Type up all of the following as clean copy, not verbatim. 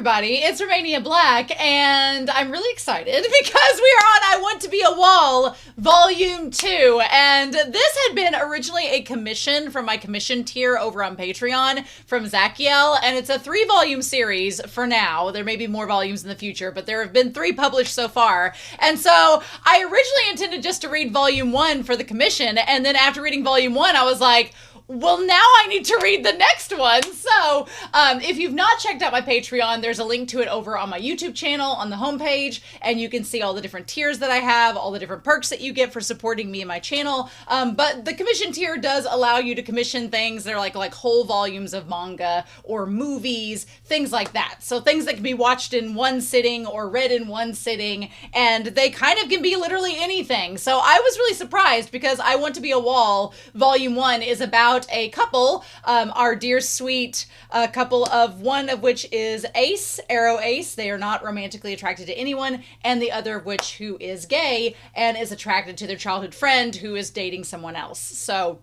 everybody, it's Romania Black, and I'm really excited because we are on I Want to Be a Wall, Volume 2, and this had been originally a commission from my commission tier over on Patreon from Zachiel, and it's a 3-volume series for now. There may be more volumes in the future, but there have been 3 published so far, and so I originally intended just to read Volume 1 for the commission, and then after reading Volume 1, I was like, well, now I need to read the next one. So if you've not checked out my Patreon, there's a link to it over on my YouTube channel on the homepage, and you can see all the different tiers that I have, all the different perks that you get for supporting me and my channel. But the commission tier does allow you to commission things that are like whole volumes of manga or movies, things like that. So things that can be watched in one sitting or read in one sitting, and they kind of can be literally anything. So I was really surprised because I Want to Be a Wall, Volume 1 is about a couple, our dear sweet couple of one of which is Ace, Arrow Ace. They are not romantically attracted to anyone, and the other of which who is gay and is attracted to their childhood friend who is dating someone else. So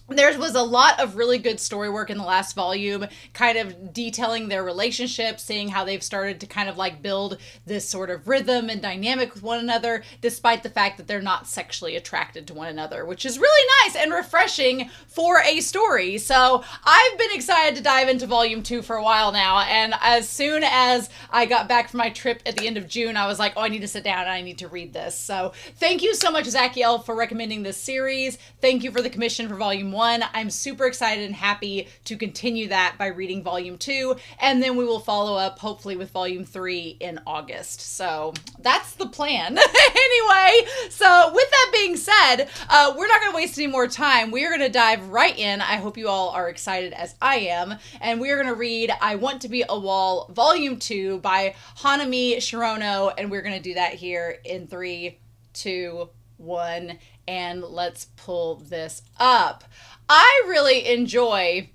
there was a lot of really good story work in the last volume, kind of detailing their relationship, seeing how they've started to kind of like build this sort of rhythm and dynamic with one another, despite the fact that they're not sexually attracted to one another, which is really nice and refreshing for a story. So I've been excited to dive into Volume 2 for a while now, and as soon as I got back from my trip at the end of June, I was like, oh, I need to sit down and I need to read this. So thank you so much, Zachiel, for recommending this series. Thank you for the commission for Volume 1. I'm super excited and happy to continue that by reading Volume 2, and then we will follow up hopefully with Volume 3 in August. So that's the plan. Anyway, so with that being said, we're not going to waste any more time. We are going to dive right in. I hope you all are excited as I am, and we are going to read I Want to Be a Wall, Volume 2 by Hanami Shirono, and we're going to do that here in 3, 2, 1, and let's pull this up. I really enjoy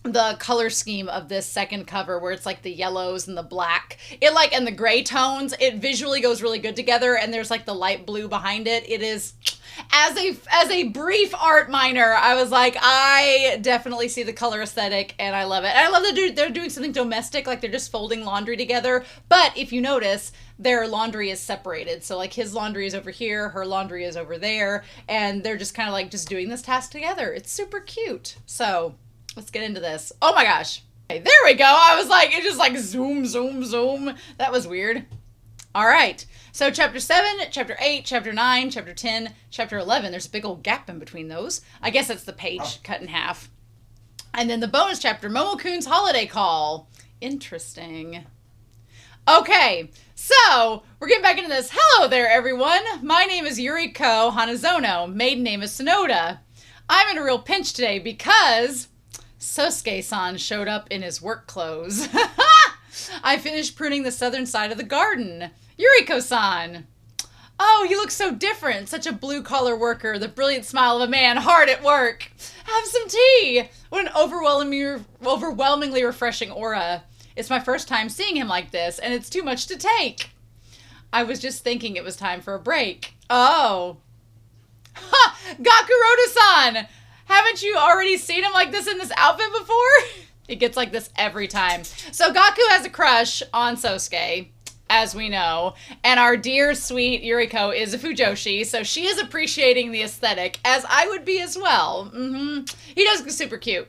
the color scheme of this second cover where it's like the yellows and the black. It like, and the gray tones, it visually goes really good together, and there's like the light blue behind it. It is, as a brief art minor, I was like, I definitely see the color aesthetic and I love it. And I love that they're doing something domestic, like they're just folding laundry together. But if you notice, their laundry is separated. So like his laundry is over here, her laundry is over there, and they're just kind of like just doing this task together. It's super cute. So let's get into this. Oh my gosh. Okay, there we go. I was like, it just like zoom, zoom, zoom. That was weird. All right. So chapter 7, chapter 8, chapter 9, chapter 10, chapter 11. There's a big old gap in between those. I guess that's the page cut in half. And then the bonus chapter, Momo-kun's Holiday Call. Interesting. Okay, so we're getting back into this. Hello there, everyone. My name is Yuriko Hanazono. Maiden name is Sonoda. I'm in a real pinch today because Sosuke-san showed up in his work clothes. I finished pruning the southern side of the garden. Yuriko-san. Oh, you look so different. Such a blue-collar worker, the brilliant smile of a man hard at work. Have some tea. What an overwhelmingly refreshing aura. It's my first time seeing him like this, and it's too much to take. I was just thinking it was time for a break. Oh. Ha! Gakurouta-san! Haven't you already seen him like this in this outfit before? It gets like this every time. So Gaku has a crush on Sosuke, as we know, and our dear sweet Yuriko is a Fujoshi, so she is appreciating the aesthetic, as I would be as well. He does look super cute.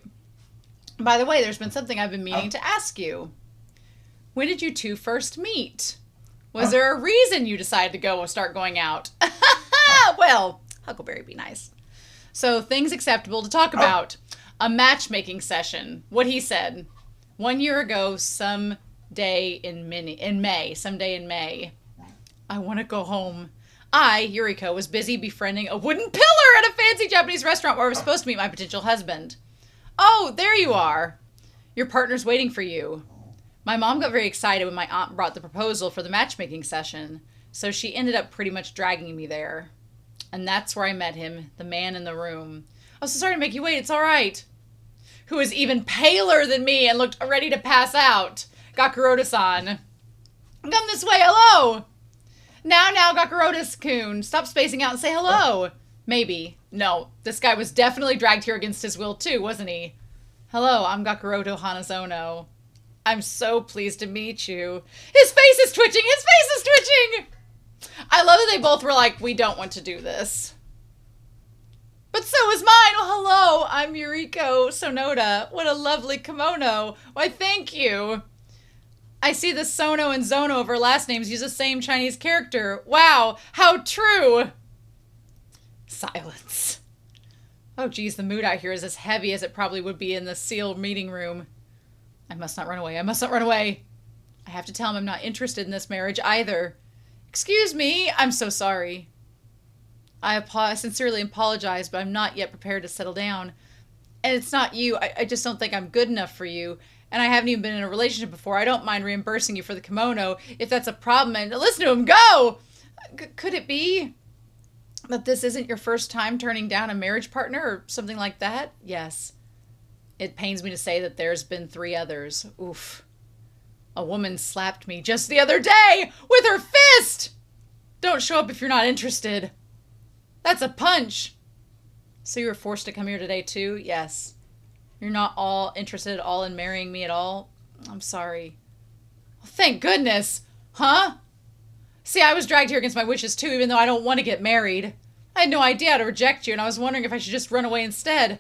By the way, there's been something I've been meaning to ask you. When did you two first meet? Was there a reason you decided to go or start going out? Well, Huckleberry be nice. So, things acceptable to talk about. A matchmaking session. What he said. 1 year ago, someday in May. I want to go home. I, Yuriko, was busy befriending a wooden pillar at a fancy Japanese restaurant where I was supposed to meet my potential husband. Oh, there you are. Your partner's waiting for you. My mom got very excited when my aunt brought the proposal for the matchmaking session, so she ended up pretty much dragging me there. And that's where I met him, the man in the room. Oh, so sorry to make you wait, it's all right. Who is even paler than me and looked ready to pass out. Gakurouta-san. Come this way, hello. Now, Gakurouta-kun, stop spacing out and say hello. Maybe. No, this guy was definitely dragged here against his will too, wasn't he? Hello, I'm Gakurouta Hanazono. I'm so pleased to meet you. His face is twitching! His face is twitching! I love that they both were like, we don't want to do this. But so is mine! Well, hello, I'm Yuriko Sonoda. What a lovely kimono. Why, thank you. I see the Sono and Zono of her last names use the same Chinese character. Wow, how true! Silence. Oh, geez, the mood out here is as heavy as it probably would be in the sealed meeting room. I must not run away. I must not run away. I have to tell him I'm not interested in this marriage either. Excuse me. I'm so sorry. I sincerely apologize, but I'm not yet prepared to settle down. And it's not you. I just don't think I'm good enough for you. And I haven't even been in a relationship before. I don't mind reimbursing you for the kimono if that's a problem. And listen to him go! Could it be that this isn't your first time turning down a marriage partner or something like that? Yes. It pains me to say that there's been 3 others. Oof. A woman slapped me just the other day with her fist! Don't show up if you're not interested. That's a punch. So you were forced to come here today too? Yes. You're not all interested at all in marrying me at all? I'm sorry. Well, thank goodness. Huh? See, I was dragged here against my wishes too, even though I don't want to get married. I had no idea how to reject you, and I was wondering if I should just run away instead.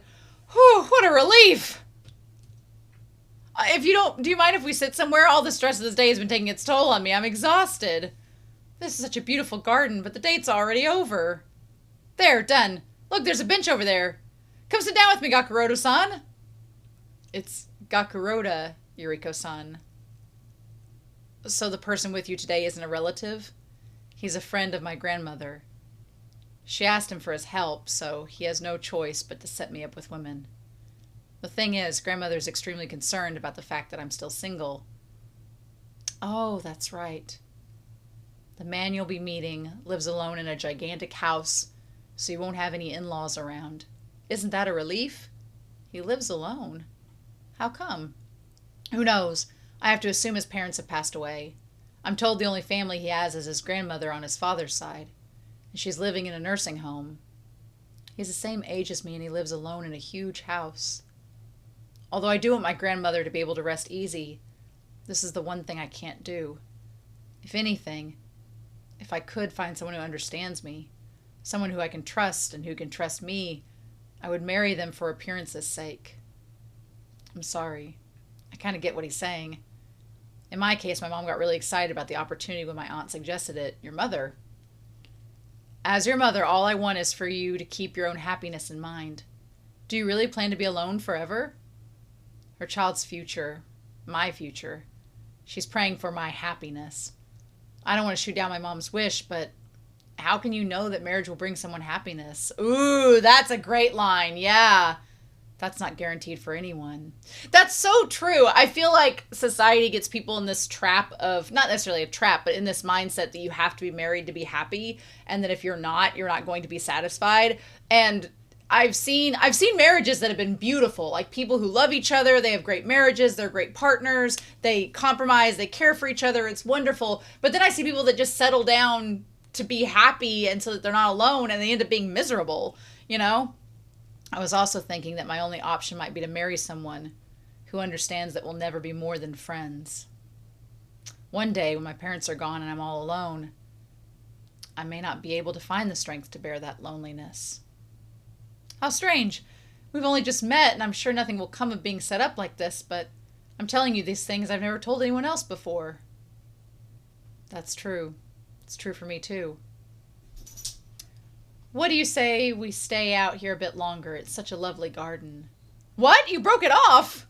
Whew, what a relief. Do you mind if we sit somewhere? All the stress of this day has been taking its toll on me. I'm exhausted. This is such a beautiful garden, but the date's already over. There, done. Look, there's a bench over there. Come sit down with me, Gakurouta-san. It's Gakurouta, Yuriko-san. So the person with you today isn't a relative? He's a friend of my grandmother. She asked him for his help, so he has no choice but to set me up with women. The thing is, grandmother's extremely concerned about the fact that I'm still single. Oh, that's right. The man you'll be meeting lives alone in a gigantic house, so you won't have any in-laws around. Isn't that a relief? He lives alone. How come? Who knows? I have to assume his parents have passed away. I'm told the only family he has is his grandmother on his father's side, and she's living in a nursing home. He's the same age as me, and he lives alone in a huge house. Although I do want my grandmother to be able to rest easy, this is the one thing I can't do. If anything, if I could find someone who understands me, someone who I can trust and who can trust me, I would marry them for appearance's sake. I'm sorry. I kind of get what he's saying. In my case, my mom got really excited about the opportunity when my aunt suggested it. Your mother. As your mother, all I want is for you to keep your own happiness in mind. Do you really plan to be alone forever? Her child's future, my future. She's praying for my happiness. I don't want to shoot down my mom's wish, but how can you know that marriage will bring someone happiness? Ooh, that's a great line. Yeah. That's not guaranteed for anyone. That's so true. I feel like society gets people in this trap of, not necessarily a trap, but in this mindset that you have to be married to be happy, and that if you're not going to be satisfied. And I've seen marriages that have been beautiful, like people who love each other, they have great marriages, they're great partners, they compromise, they care for each other, it's wonderful. But then I see people that just settle down to be happy and so that they're not alone, and they end up being miserable, you know? I was also thinking that my only option might be to marry someone who understands that we'll never be more than friends. One day, when my parents are gone and I'm all alone, I may not be able to find the strength to bear that loneliness. How strange. We've only just met, and I'm sure nothing will come of being set up like this, but I'm telling you these things I've never told anyone else before. That's true. It's true for me, too. What do you say we stay out here a bit longer? It's such a lovely garden. What? You broke it off?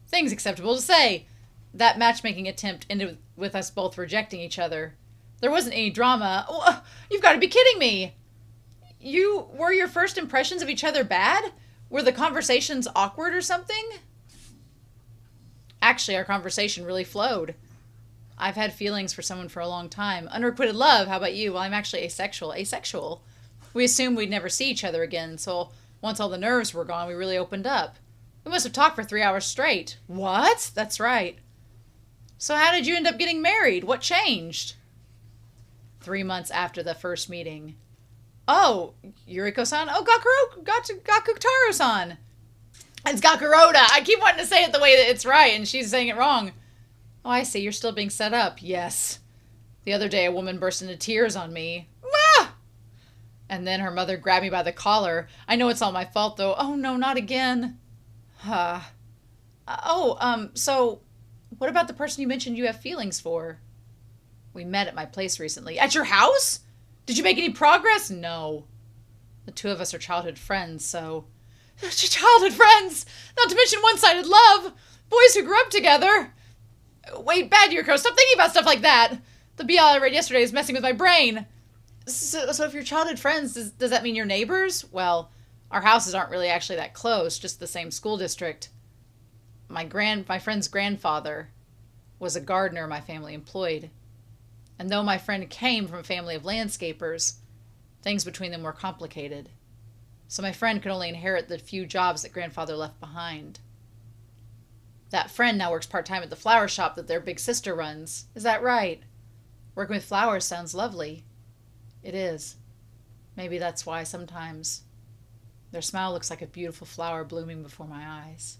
Things acceptable to say. That matchmaking attempt ended with us both rejecting each other. There wasn't any drama. Oh, you've got to be kidding me. Were your first impressions of each other bad? Were the conversations awkward or something? Actually, our conversation really flowed. I've had feelings for someone for a long time. Unrequited love, how about you? Well, I'm actually asexual. Asexual. We assumed we'd never see each other again, so once all the nerves were gone, we really opened up. We must have talked for 3 hours straight. What? That's right. So how did you end up getting married? What changed? 3 months after the first meeting. Oh, Yuriko-san? Oh, Gakutaro-san. It's Gakurouta. I keep wanting to say it the way that it's right, and she's saying it wrong. Oh, I see. You're still being set up. Yes. The other day, a woman burst into tears on me. Ah! And then her mother grabbed me by the collar. I know it's all my fault, though. Oh, no, not again. So what about the person you mentioned you have feelings for? We met at my place recently. At your house? Did you make any progress? No. The two of us are childhood friends, so... Childhood friends! Not to mention one-sided love! Boys who grew up together! Wait, bad Yuriko, stop thinking about stuff like that! The BL I read yesterday is messing with my brain. So if you're childhood friends, does that mean you're neighbors? Well, our houses aren't really actually that close, just the same school district. My friend's grandfather was a gardener my family employed. And though my friend came from a family of landscapers, things between them were complicated. So my friend could only inherit the few jobs that grandfather left behind. That friend now works part-time at the flower shop that their big sister runs. Is that right? Working with flowers sounds lovely. It is. Maybe that's why sometimes their smile looks like a beautiful flower blooming before my eyes.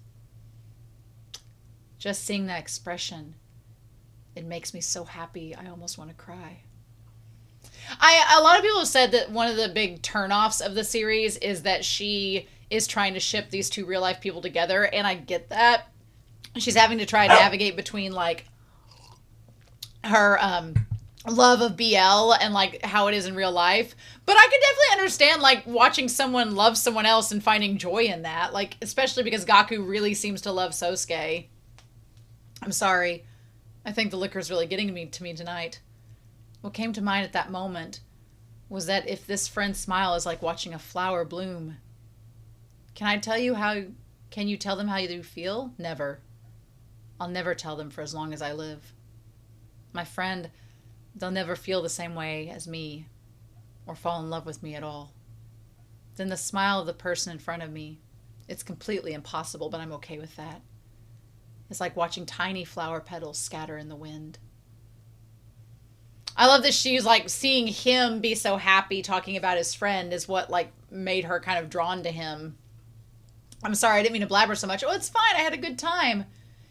Just seeing that expression, it makes me so happy I almost want to cry. A lot of people have said that one of the big turnoffs of the series is that she is trying to ship these two real-life people together, and I get that. She's having to try and navigate between, like, her love of BL and, like, how it is in real life. But I could definitely understand, like, watching someone love someone else and finding joy in that. Like, especially because Gaku really seems to love Sosuke. I'm sorry. I think the liquor's really getting to me tonight. What came to mind at that moment was that if this friend's smile is like watching a flower bloom, can you tell them how you feel? Never. I'll never tell them for as long as I live. My friend, they'll never feel the same way as me or fall in love with me at all. Then the smile of the person in front of me, it's completely impossible, but I'm okay with that. It's like watching tiny flower petals scatter in the wind. I love that she's like seeing him be so happy talking about his friend is what like made her kind of drawn to him. I'm sorry, I didn't mean to blabber so much. Oh, it's fine. I had a good time.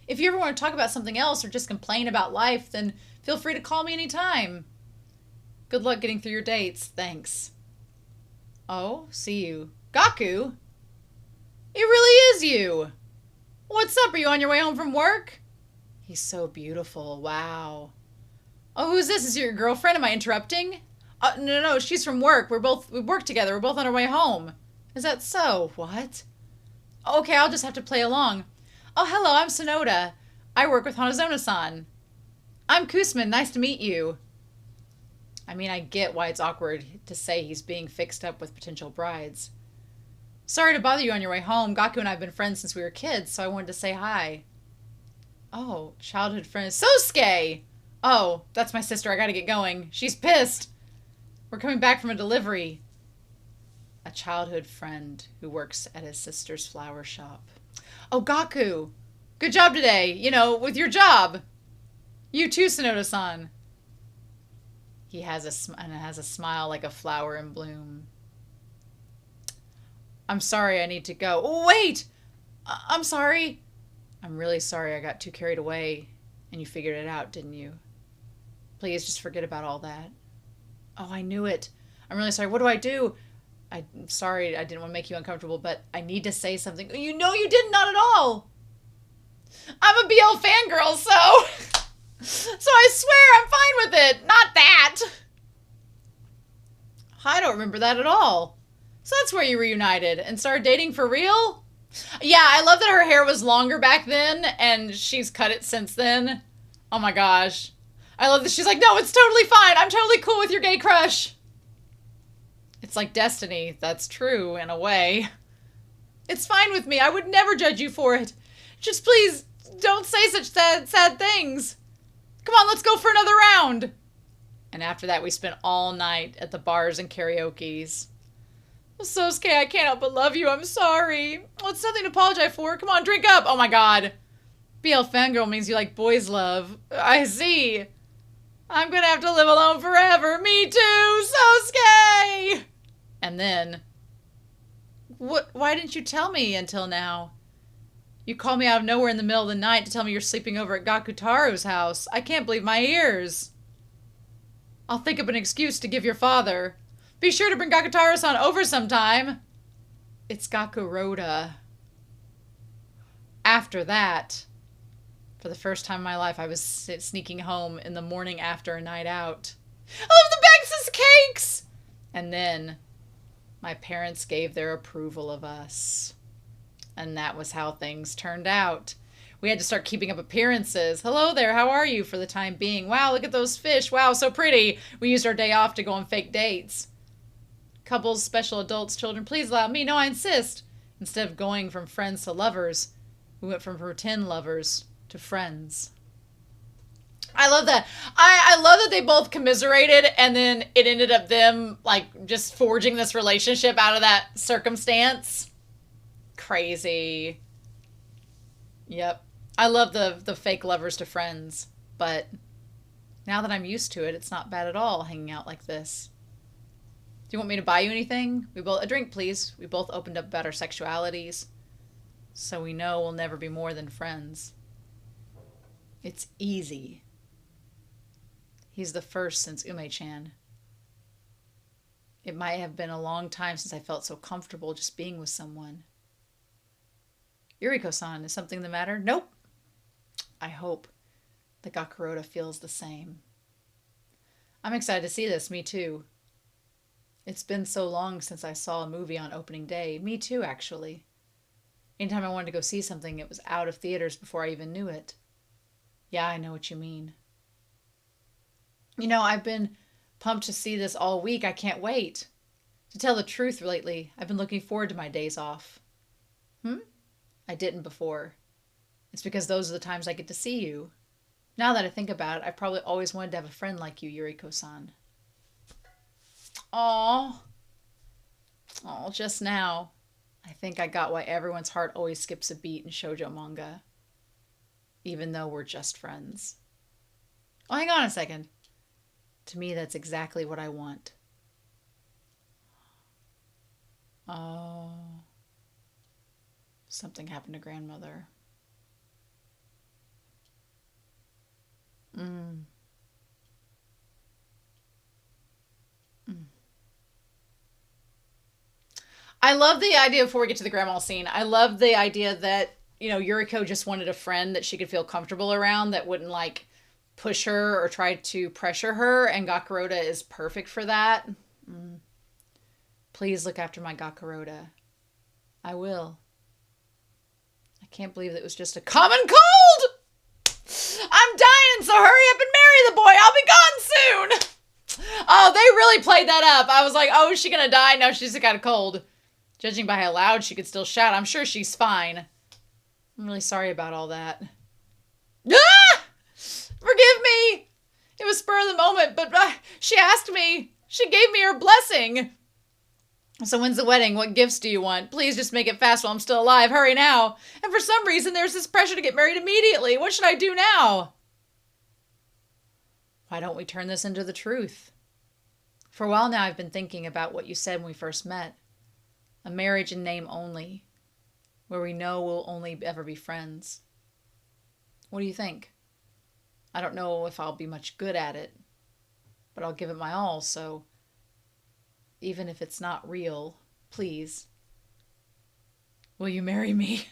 If you ever want to talk about something else or just complain about life, then feel free to call me anytime. Good luck getting through your dates. Thanks. Oh, see you. Gaku? It really is you. What's up? Are you on your way home from work? He's so beautiful. Wow. Oh, who's this? Is it your girlfriend? Am I interrupting? No, she's from work. We work together. We're both on our way home. Is that so? What? Okay, I'll just have to play along. Oh, hello, I'm Sonoda. I work with Hanazono-san. I'm Kusman. Nice to meet you. I mean, I get why it's awkward to say he's being fixed up with potential brides. Sorry to bother you on your way home. Gaku and I have been friends since we were kids, so I wanted to say hi. Oh, childhood friend. Sosuke! Oh, that's my sister. I gotta get going. She's pissed. We're coming back from a delivery. A childhood friend who works at his sister's flower shop. Oh, Gaku. Good job today. You know, with your job. You too, Sonoda-san. He has a smile like a flower in bloom. I'm sorry, I need to go. Oh, wait! I'm sorry. I'm really sorry I got too carried away and you figured it out, didn't you? Please just forget about all that. Oh, I knew it. I'm really sorry. What do I do? I'm sorry I didn't want to make you uncomfortable, but I need to say something. You know you did not at all. I'm a BL fangirl, so... So I swear I'm fine with it. Not that. I don't remember that at all. So that's where you reunited and started dating for real? Yeah, I love that her hair was longer back then and she's cut it since then. Oh my gosh. I love that she's like, no, it's totally fine. I'm totally cool with your gay crush. It's like destiny. That's true in a way. It's fine with me. I would never judge you for it. Just please don't say such sad things. Come on, let's go for another round. And after that, we spent all night at the bars and karaoke's. Sosuke, I can't help but love you. I'm sorry. Well, it's nothing to apologize for. Come on, drink up. Oh my god. BL fangirl means you like boys love. I see. I'm gonna have to live alone forever. Me too, Sosuke! And then... Why didn't you tell me until now? You call me out of nowhere in the middle of the night to tell me you're sleeping over at Gakutaro's house. I can't believe my ears. I'll think of an excuse to give your father. Be sure to bring Gakutaro-san over sometime. It's Gakurouta. After that, for the first time in my life, I was sneaking home in the morning after a night out. I love the Bax's cakes! And then my parents gave their approval of us. And that was how things turned out. We had to start keeping up appearances. Hello there, how are you for the time being? Wow, look at those fish. Wow, so pretty. We used our day off to go on fake dates. Couples, special adults, children, please allow me. No, I insist. Instead of going from friends to lovers, we went from pretend lovers to friends. I love that. I love that they both commiserated and then it ended up them like just forging this relationship out of that circumstance. Crazy. Yep. I love the fake lovers to friends, but now that I'm used to it, it's not bad at all hanging out like this. Do you want me to buy you anything? A drink, please. We both opened up about our sexualities, so we know we'll never be more than friends. It's easy. He's the first since Ume-chan. It might have been a long time since I felt so comfortable just being with someone. Yuriko-san, is something the matter? Nope. I hope that Gakurouta feels the same. I'm excited to see this. Me too. It's been so long since I saw a movie on opening day. Me too, actually. Anytime I wanted to go see something, it was out of theaters before I even knew it. Yeah, I know what you mean. You know, I've been pumped to see this all week. I can't wait. To tell the truth, lately, I've been looking forward to my days off. I didn't before. It's because those are the times I get to see you. Now that I think about it, I probably always wanted to have a friend like you, Yuriko-san. Aww. Oh, just now. I think I got why everyone's heart always skips a beat in shoujo manga. Even though we're just friends. Oh, hang on a second. To me, that's exactly what I want. Oh. Something happened to grandmother. I love the idea, before we get to the grandma scene, I love the idea that, you know, Yuriko just wanted a friend that she could feel comfortable around that wouldn't, like, push her or try to pressure her, and Gakurouta is perfect for that. Please look after my Gakurouta. I will. I can't believe that it was just a common cold! I'm dying, so hurry up and marry the boy. I'll be gone soon. Oh, they really played that up. I was like, oh, is she going to die? No, she's just got a cold. Judging by how loud she could still shout, I'm sure she's fine. I'm really sorry about all that. Ah! Forgive me. It was spur of the moment, but she asked me. She gave me her blessing. So when's the wedding? What gifts do you want? Please just make it fast while I'm still alive. Hurry now. And for some reason, there's this pressure to get married immediately. What should I do now? Why don't we turn this into the truth? For a while now, I've been thinking about what you said when we first met. A marriage in name only, where we know we'll only ever be friends. What do you think? I don't know if I'll be much good at it, but I'll give it my all, so even if it's not real, please, will you marry me?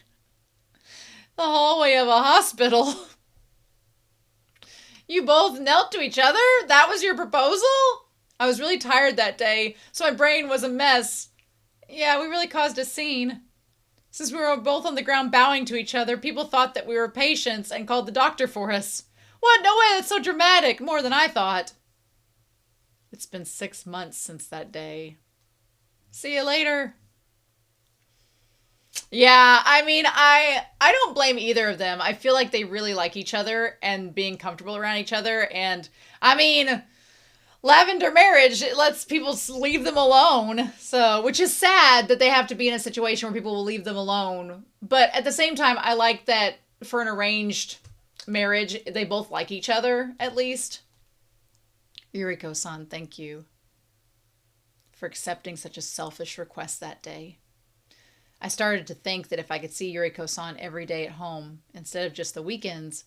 The hallway of a hospital. You both knelt to each other? That was your proposal? I was really tired that day, so my brain was a mess. Yeah, we really caused a scene. Since we were both on the ground bowing to each other, people thought that we were patients and called the doctor for us. What? No way, that's so dramatic. More than I thought. It's been 6 months since that day. See you later. Yeah, I mean, I don't blame either of them. I feel like they really like each other and being comfortable around each other. And, I mean, lavender marriage, it lets people leave them alone. So, which is sad that they have to be in a situation where people will leave them alone. But at the same time, I like that for an arranged marriage, they both like each other, at least. Yuriko-san, thank you for accepting such a selfish request that day. I started to think that if I could see Yuriko-san every day at home, instead of just the weekends,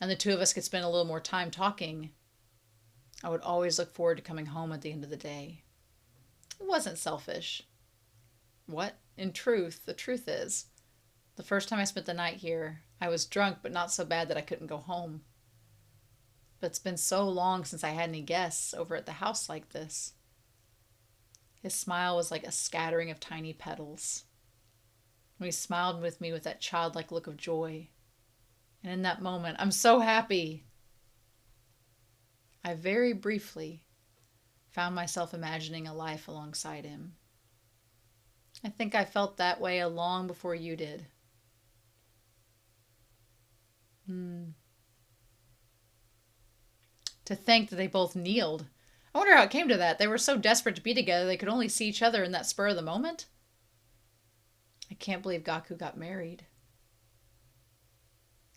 and the two of us could spend a little more time talking, I would always look forward to coming home at the end of the day. It wasn't selfish. What? In truth, the truth is, the first time I spent the night here, I was drunk, but not so bad that I couldn't go home. But it's been so long since I had any guests over at the house like this. His smile was like a scattering of tiny petals. When he smiled with me with that childlike look of joy. And in that moment, I'm so happy. I very briefly found myself imagining a life alongside him. I think I felt that way long before you did. To think that they both kneeled. I wonder how it came to that. They were so desperate to be together they could only see each other in that spur of the moment. I can't believe Gaku got married.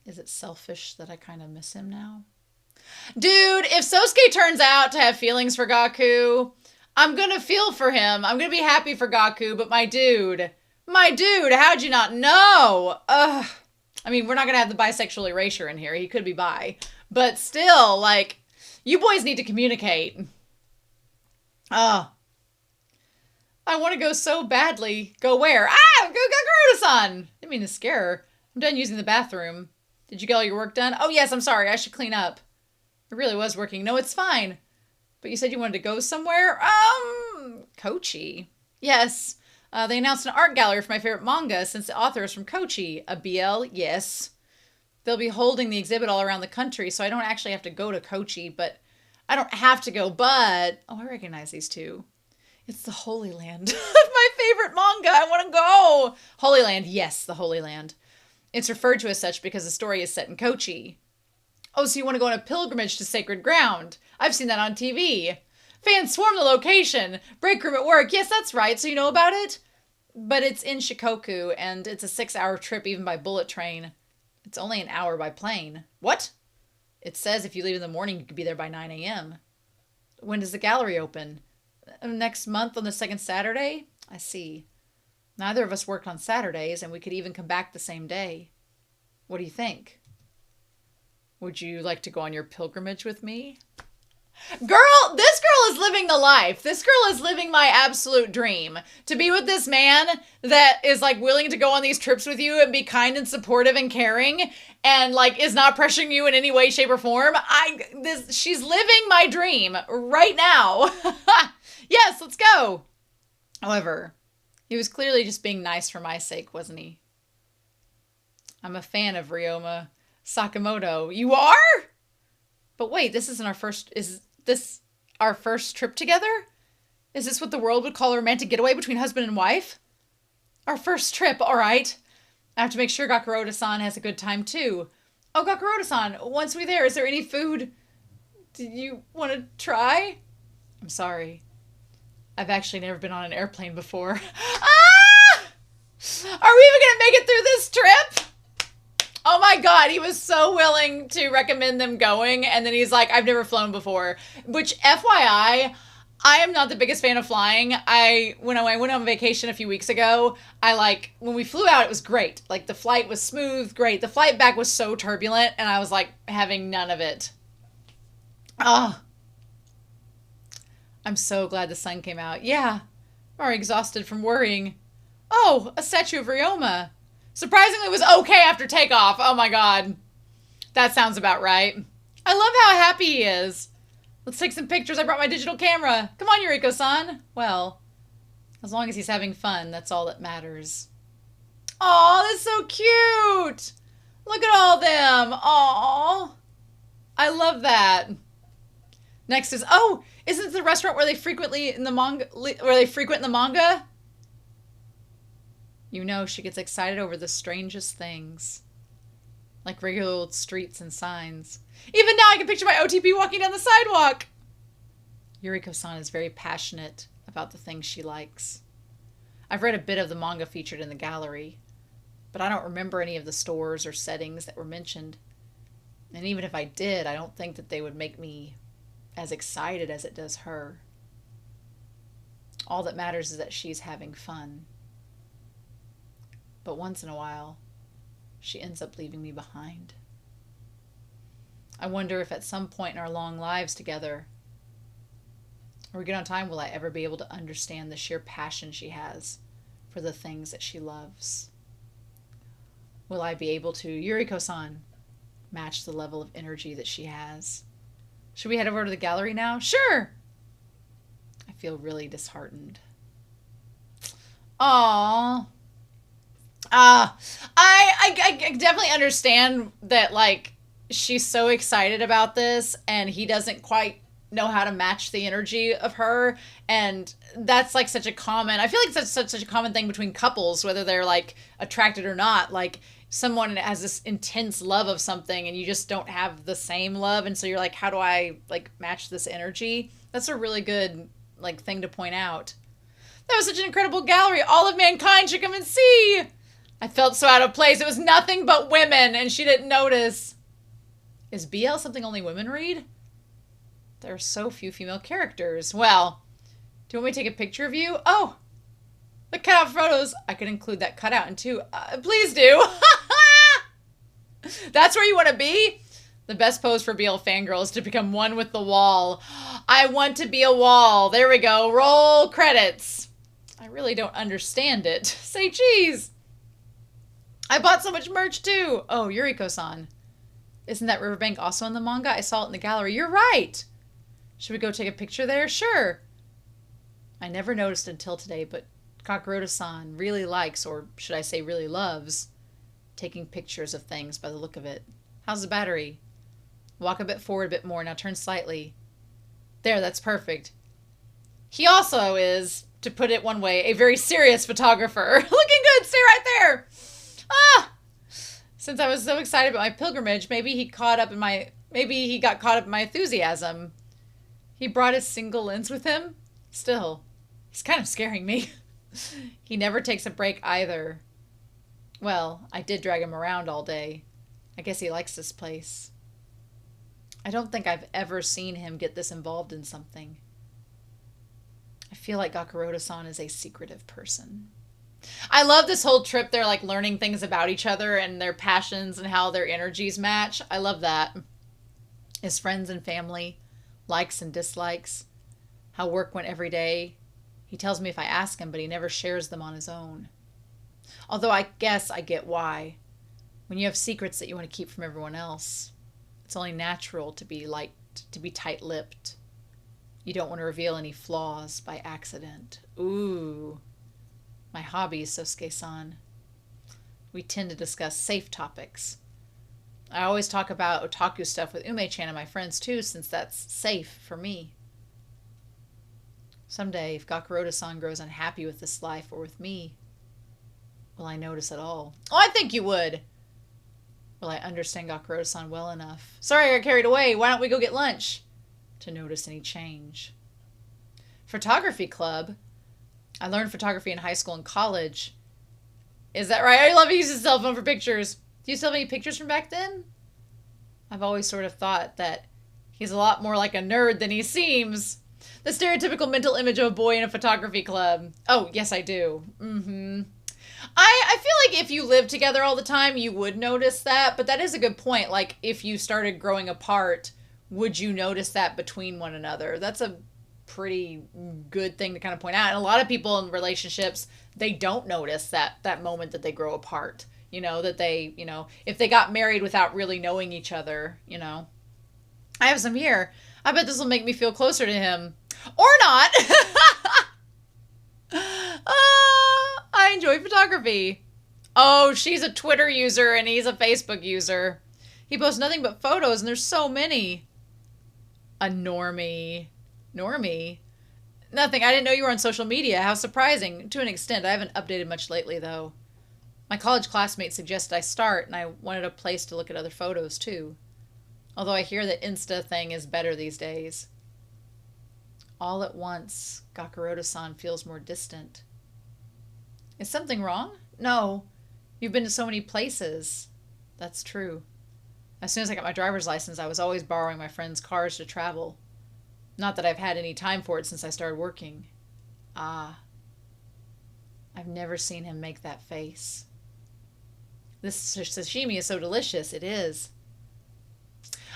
Is it selfish that I kind of miss him now? Dude, if Sosuke turns out to have feelings for Gaku, I'm gonna feel for him. I'm gonna be happy for Gaku, but my dude, how'd you not know? Ugh. I mean, we're not gonna have the bisexual erasure in here. He could be bi. But still, like, you boys need to communicate. I want to go so badly. Go where? Go Gakurouta-san! Didn't mean to scare her. I'm done using the bathroom. Did you get all your work done? Oh yes, I'm sorry. I should clean up. It really was working. No, it's fine. But you said you wanted to go somewhere? Kochi. Yes. They announced an art gallery for my favorite manga since the author is from Kochi. A BL? Yes. They'll be holding the exhibit all around the country, so I don't actually have to go to Kochi, but I don't have to go, but... Oh, I recognize these two. It's the Holy Land of my favorite manga. I want to go. Holy Land. Yes, the Holy Land. It's referred to as such because the story is set in Kochi. Oh, so you want to go on a pilgrimage to sacred ground. I've seen that on TV. Fans swarm the location. Break room at work. Yes, that's right. So you know about it? But it's in Shikoku, and it's a 6-hour trip even by bullet train. It's only an hour by plane. What? It says if you leave in the morning, you could be there by 9 a.m. When does the gallery open? Next month on the second Saturday? I see. Neither of us worked on Saturdays, and we could even come back the same day. What do you think? Would you like to go on your pilgrimage with me? Girl, this girl is living the life. This girl is living my absolute dream. To be with this man that is like willing to go on these trips with you and be kind and supportive and caring and like is not pressuring you in any way, shape, or form. She's living my dream right now. Yes, let's go. However, he was clearly just being nice for my sake, wasn't he? I'm a fan of Ryoma Sakamoto. You are? But wait, is this our first trip together? Is this what the world would call a romantic getaway between husband and wife? Our first trip, all right. I have to make sure Gakurouta-san has a good time too. Oh, Gakurouta-san, once we're there, is there any food do you want to try? I'm sorry. I've actually never been on an airplane before. Ah! Are we even going to make it through this trip? Oh my God, he was so willing to recommend them going. And then he's like, I've never flown before. Which, FYI, I am not the biggest fan of flying. When I went on vacation a few weeks ago, when we flew out, it was great. Like, the flight was smooth, great. The flight back was so turbulent, and I was like, having none of it. Oh. I'm so glad the sun came out. Yeah, I'm already exhausted from worrying. Oh, a statue of Ryoma. Surprisingly, it was okay after takeoff. Oh my God. That sounds about right. I love how happy he is. Let's take some pictures. I brought my digital camera. Come on, Yuriko-san. Well, as long as he's having fun, that's all that matters. Aw, that's so cute. Look at all them. Aw. I love that. Next is, oh, isn't it the restaurant where they frequent in the manga? You know, she gets excited over the strangest things. Like regular old streets and signs. Even now I can picture my OTP walking down the sidewalk. Yuriko-san is very passionate about the things she likes. I've read a bit of the manga featured in the gallery, but I don't remember any of the stores or settings that were mentioned. And even if I did, I don't think that they would make me as excited as it does her. All that matters is that she's having fun. But once in a while, she ends up leaving me behind. I wonder if at some point in our long lives together, or we get on time, will I ever be able to understand the sheer passion she has for the things that she loves? Will I be able to, Yuriko-san, match the level of energy that she has? Should we head over to the gallery now? Sure! I feel really disheartened. Aww. I definitely understand that, like, she's so excited about this and he doesn't quite know how to match the energy of her. And that's like such a common, I feel like that's such a common thing between couples, whether they're like attracted or not. Like someone has this intense love of something and you just don't have the same love. And so you're like, how do I like match this energy? That's a really good like thing to point out. That was such an incredible gallery. All of mankind should come and see. I felt so out of place. It was nothing but women and she didn't notice. Is BL something only women read? There are so few female characters. Well, do you want me to take a picture of you? Oh, the cutout photos. I could include that cutout in too. Please do. That's where you want to be? The best pose for BL fangirl is to become one with the wall. I want to be a wall. There we go. Roll credits. I really don't understand it. Say cheese. I bought so much merch too. Oh, Yuriko-san. Isn't that riverbank also in the manga? I saw it in the gallery. You're right. Should we go take a picture there? Sure. I never noticed until today, but Gakurouta-san really likes, or should I say really loves, taking pictures of things by the look of it. How's the battery? Walk a bit forward a bit more. Now turn slightly. There, that's perfect. He also is, to put it one way, a very serious photographer. Looking good. Stay right there. Ah! Since I was so excited about my pilgrimage, maybe he got caught up in my enthusiasm. He brought his single lens with him. Still, he's kind of scaring me. He never takes a break either. Well, I did drag him around all day. I guess he likes this place. I don't think I've ever seen him get this involved in something. I feel like Gakurouta-san is a secretive person. I love this whole trip. They're like learning things about each other and their passions and how their energies match. I love that. His friends and family, likes and dislikes, how work went every day. He tells me if I ask him, but he never shares them on his own. Although I guess I get why. When you have secrets that you want to keep from everyone else, it's only natural to be tight-lipped. You don't want to reveal any flaws by accident. Ooh. My hobbies, Sosuke-san. We tend to discuss safe topics. I always talk about otaku stuff with Ume-chan and my friends too, since that's safe for me. Someday, if Gakurouta-san grows unhappy with this life or with me, will I notice at all? Oh, I think you would. Will I understand Gakurouta-san well enough? Sorry I got carried away. Why don't we go get lunch? To notice any change. Photography club? I learned photography in high school and college. Is that right? I love to use his cell phone for pictures. Do you still have any pictures from back then? I've always sort of thought that he's a lot more like a nerd than he seems. The stereotypical mental image of a boy in a photography club. Oh, yes, I do. I feel like if you lived together all the time, you would notice that. But that is a good point. Like, if you started growing apart, would you notice that between one another? That's a pretty good thing to kind of point out. And a lot of people in relationships, they don't notice that moment that they grow apart. You know, that they, you know, if they got married without really knowing each other, you know. I have some here. I bet this will make me feel closer to him. Or not. I enjoy photography. Oh, she's a Twitter user and he's a Facebook user. He posts nothing but photos and there's so many. A normie. Normie? Nothing. I didn't know you were on social media. How surprising. To an extent. I haven't updated much lately, though. My college classmates suggested I start, and I wanted a place to look at other photos, too. Although I hear that Insta thing is better these days. All at once, Gakurouta-san feels more distant. Is something wrong? No. You've been to so many places. That's true. As soon as I got my driver's license, I was always borrowing my friends' cars to travel. Not that I've had any time for it since I started working. Ah. I've never seen him make that face. This sashimi is so delicious. It is.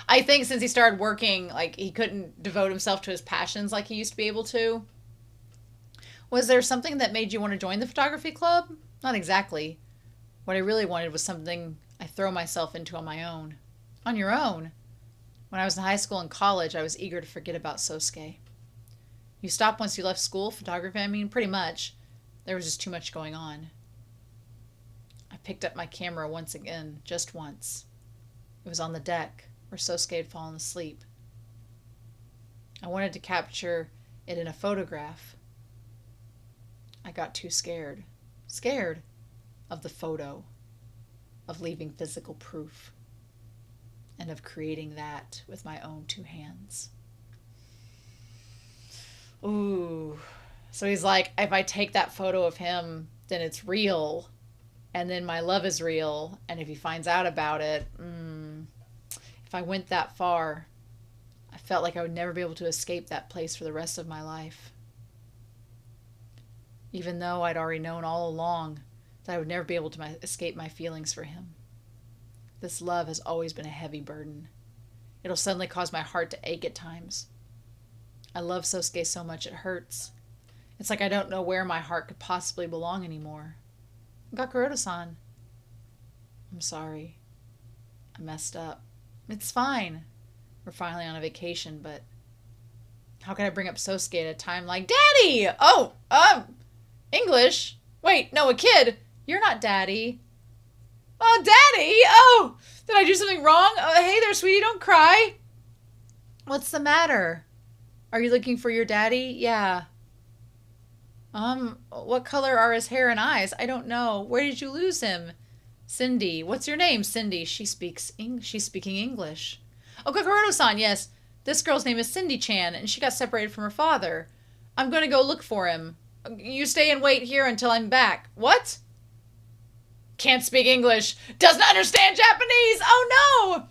I think since he started working, like, he couldn't devote himself to his passions like he used to be able to. Was there something that made you want to join the photography club? Not exactly. What I really wanted was something I throw myself into on my own. On your own? When I was in high school and college, I was eager to forget about Sosuke. You stopped once you left school? Photography, I mean, pretty much. There was just too much going on. I picked up my camera once again, just once. It was on the deck, where Sosuke had fallen asleep. I wanted to capture it in a photograph. I got too scared. Scared of the photo, of leaving physical proof, and of creating that with my own two hands. Ooh. So he's like, if I take that photo of him, then it's real. And then my love is real. And if he finds out about it, if I went that far, I felt like I would never be able to escape that place for the rest of my life. Even though I'd already known all along that I would never be able to escape my feelings for him. This love has always been a heavy burden. It'll suddenly cause my heart to ache at times. I love Sosuke so much it hurts. It's like I don't know where my heart could possibly belong anymore. Gakurouta-san. I'm sorry. I messed up. It's fine. We're finally on a vacation, but how could I bring up Sosuke at a time like, Daddy! Oh, English? Wait, no, a kid. You're not Daddy. Oh, Daddy! Oh, did I do something wrong? Hey there, sweetie, don't cry. What's the matter? Are you looking for your daddy? Yeah. What color are his hair and eyes? I don't know. Where did you lose him? Cindy. What's your name? Cindy. She's speaking English. Oh, Gakurouta-san, yes. This girl's name is Cindy-chan, and she got separated from her father. I'm going to go look for him. You stay and wait here until I'm back. What? Can't speak English. Doesn't understand Japanese. Oh,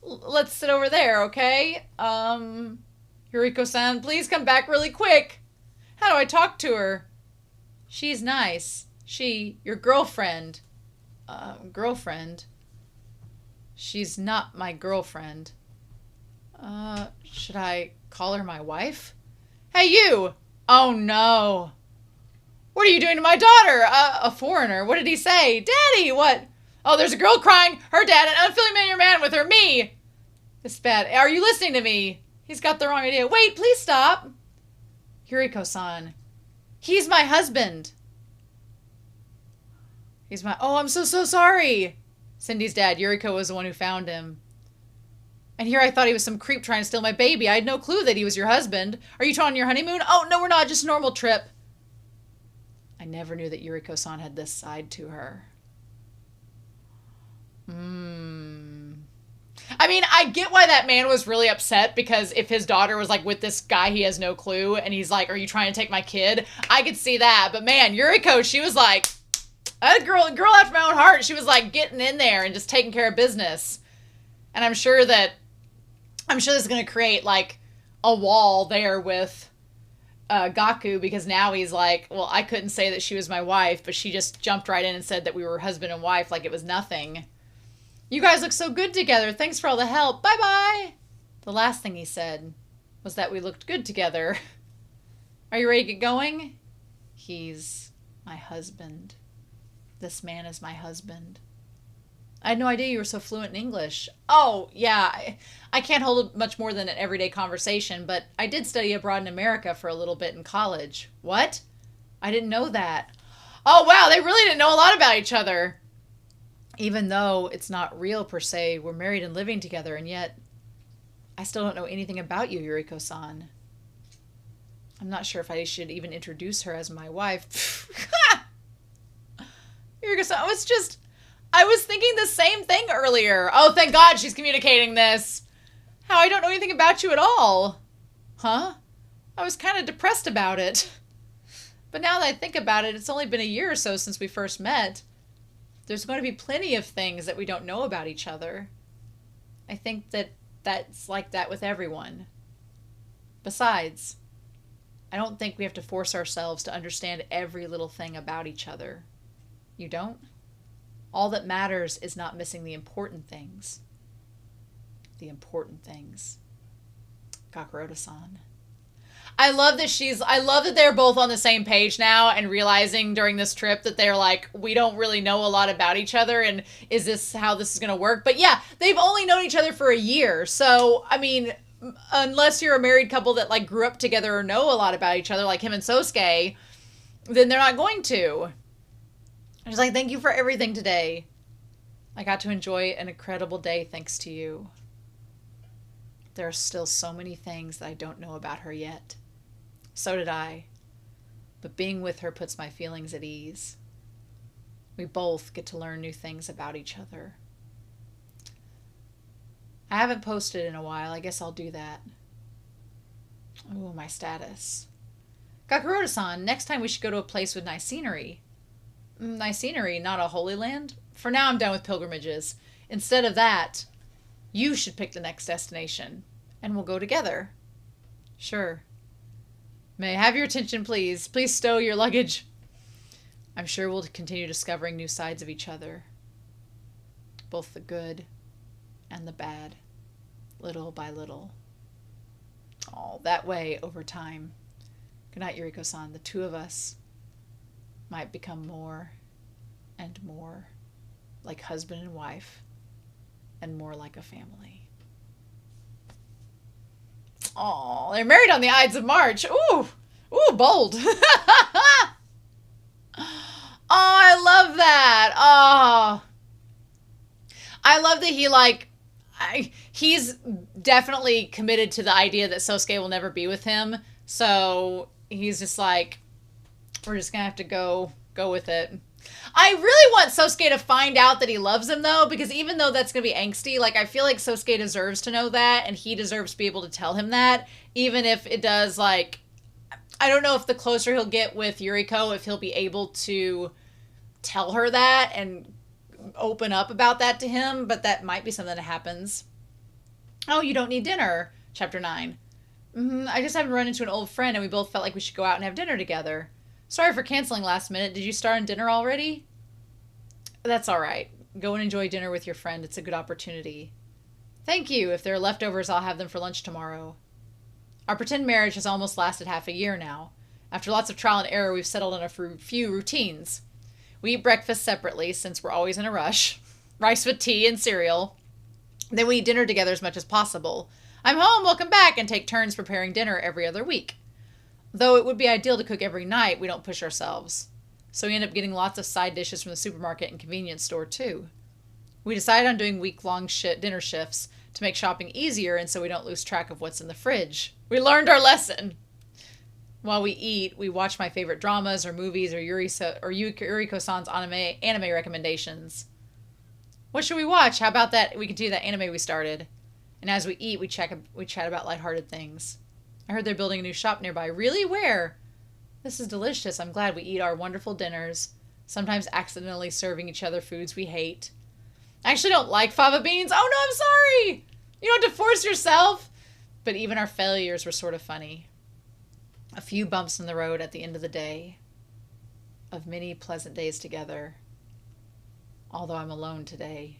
no. Let's sit over there, okay? Yuriko-san, please come back really quick. How do I talk to her? She's nice. Your girlfriend. Girlfriend? She's not my girlfriend. Should I call her my wife? Hey, you! Oh, no. What are you doing to my daughter? A foreigner. What did he say? Daddy, what? Oh, there's a girl crying. Her dad, an unfamiliar man with her. Me. It's bad. Are you listening to me? He's got the wrong idea. Wait, please stop. Yuriko-san. He's my husband. Oh, I'm so sorry. Cindy's dad, Yuriko, was the one who found him. And here I thought he was some creep trying to steal my baby. I had no clue that he was your husband. Are you two on your honeymoon? Oh, no, we're not. Just a normal trip. I never knew that Yuriko-san had this side to her. I mean, I get why that man was really upset, because if his daughter was like with this guy he has no clue and he's like, are you trying to take my kid? I could see that. But man, Yuriko, she was like, a girl after my own heart. She was like getting in there and just taking care of business. And I'm sure this is going to create like a wall there with Gaku, because now he's like, well, I couldn't say that she was my wife, but she just jumped right in and said that we were husband and wife like it was nothing. You guys look so good together. Thanks for all the help. Bye-bye. The last thing he said was that we looked good together. Are you ready to get going? He's my husband. This man is my husband. I had no idea you were so fluent in English. Oh, yeah. I can't hold much more than an everyday conversation, but I did study abroad in America for a little bit in college. What? I didn't know that. Oh, wow. They really didn't know a lot about each other. Even though it's not real per se, we're married and living together, and yet I still don't know anything about you, Yuriko-san. I'm not sure if I should even introduce her as my wife. Yuriko-san, I was thinking the same thing earlier. Oh, thank God she's communicating this. How I don't know anything about you at all. Huh? I was kind of depressed about it. But now that I think about it, it's only been a year or so since we first met. There's going to be plenty of things that we don't know about each other. I think that's like that with everyone. Besides, I don't think we have to force ourselves to understand every little thing about each other. You don't? All that matters is not missing the important things. The important things. Gakurouta-san. I love that they're both on the same page now and realizing during this trip that they're like, we don't really know a lot about each other, and is this how this is going to work? But yeah, they've only known each other for a year. So, I mean, unless you're a married couple that like grew up together or know a lot about each other, like him and Sosuke, then they're not going to. She's like, thank you for everything today. I got to enjoy an incredible day thanks to you. There are still so many things that I don't know about her yet. So did I. But being with her puts my feelings at ease. We both get to learn new things about each other. I haven't posted in a while. I guess I'll do that. Oh, my status. Gakurouta-san, next time we should go to a place with nice scenery. Nice scenery, not a holy land? For now, I'm done with pilgrimages. Instead of that, you should pick the next destination, and we'll go together. Sure. May I have your attention, please? Please stow your luggage. I'm sure we'll continue discovering new sides of each other. Both the good and the bad, little by little. All that way over time. Good night, Yuriko-san. The two of us might become more and more like husband and wife, and more like a family. Oh, they're married on the Ides of March. Ooh, bold. Oh, I love that. Oh, I love that he's definitely committed to the idea that Sosuke will never be with him. So he's just like, we're just gonna have to go with it. I really want Sosuke to find out that he loves him, though, because even though that's going to be angsty, like, I feel like Sosuke deserves to know that, and he deserves to be able to tell him that, even if it does, like, I don't know if the closer he'll get with Yuriko, if he'll be able to tell her that and open up about that to him, but that might be something that happens. Oh, you don't need dinner, Chapter 9. I just haven't run into an old friend, and we both felt like we should go out and have dinner together. Sorry for canceling last minute. Did you start on dinner already? That's all right. Go and enjoy dinner with your friend. It's a good opportunity. Thank you. If there are leftovers, I'll have them for lunch tomorrow. Our pretend marriage has almost lasted half a year now. After lots of trial and error, we've settled on a few routines. We eat breakfast separately since we're always in a rush. Rice with tea and cereal. Then we eat dinner together as much as possible. I'm home, welcome back, and take turns preparing dinner every other week. Though it would be ideal to cook every night, we don't push ourselves. So we end up getting lots of side dishes from the supermarket and convenience store, too. We decided on doing week-long dinner shifts to make shopping easier and so we don't lose track of what's in the fridge. We learned our lesson. While we eat, we watch my favorite dramas or movies or Yuriko-san's anime recommendations. What should we watch? How about that? We continue that anime we started. And as we eat, we chat about lighthearted things. I heard they're building a new shop nearby. Really? Where? This is delicious. I'm glad we eat our wonderful dinners, sometimes accidentally serving each other foods we hate. I actually don't like fava beans. Oh no, I'm sorry! You don't have to force yourself! But even our failures were sort of funny. A few bumps in the road at the end of the day. Of many pleasant days together. Although I'm alone today.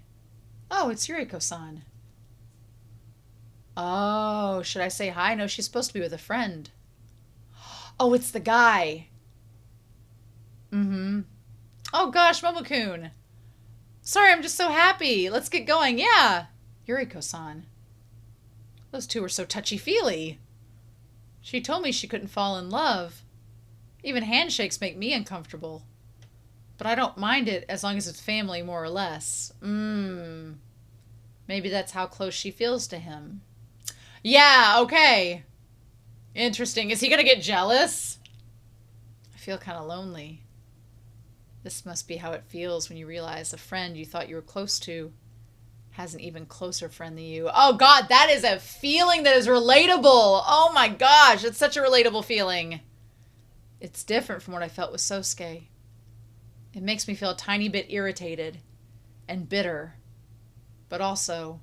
Oh, it's Yuriko-san. Oh, should I say hi? No, she's supposed to be with a friend. Oh, it's the guy. Oh gosh, Momokun. Sorry, I'm just so happy. Let's get going. Yeah. Yuriko-san. Those two are so touchy-feely. She told me she couldn't fall in love. Even handshakes make me uncomfortable. But I don't mind it as long as it's family, more or less. Maybe that's how close she feels to him. Yeah, okay. Interesting. Is he going to get jealous? I feel kind of lonely. This must be how it feels when you realize the friend you thought you were close to has an even closer friend than you. Oh, God, that is a feeling that is relatable. Oh, my gosh. It's such a relatable feeling. It's different from what I felt with Sosuke. It makes me feel a tiny bit irritated and bitter. But also,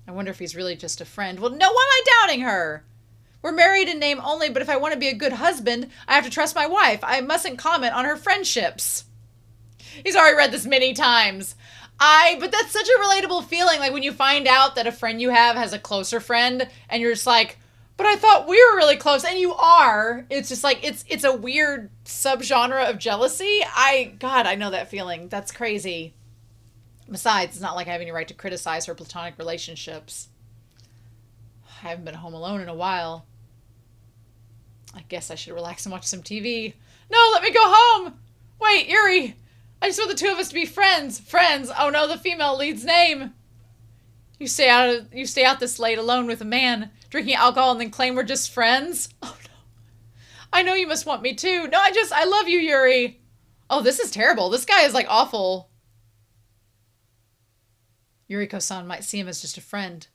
I wonder if he's really just a friend. Well, no, why am I doubting her? We're married in name only, but if I want to be a good husband, I have to trust my wife. I mustn't comment on her friendships. He's already read this many times. But that's such a relatable feeling. Like when you find out that a friend you have has a closer friend and you're just like, but I thought we were really close, and you are. It's just like, it's a weird subgenre of jealousy. God, I know that feeling. That's crazy. Besides, it's not like I have any right to criticize her platonic relationships. I haven't been home alone in a while. I guess I should relax and watch some TV. No, let me go home! Wait, Yuri! I just want the two of us to be friends. Friends! Oh no, the female lead's name! You stay out this late alone with a man, drinking alcohol and then claim we're just friends? Oh no. I know you must want me too. No, I love you, Yuri. Oh, this is terrible. This guy is like awful. Yuriko-san might see him as just a friend,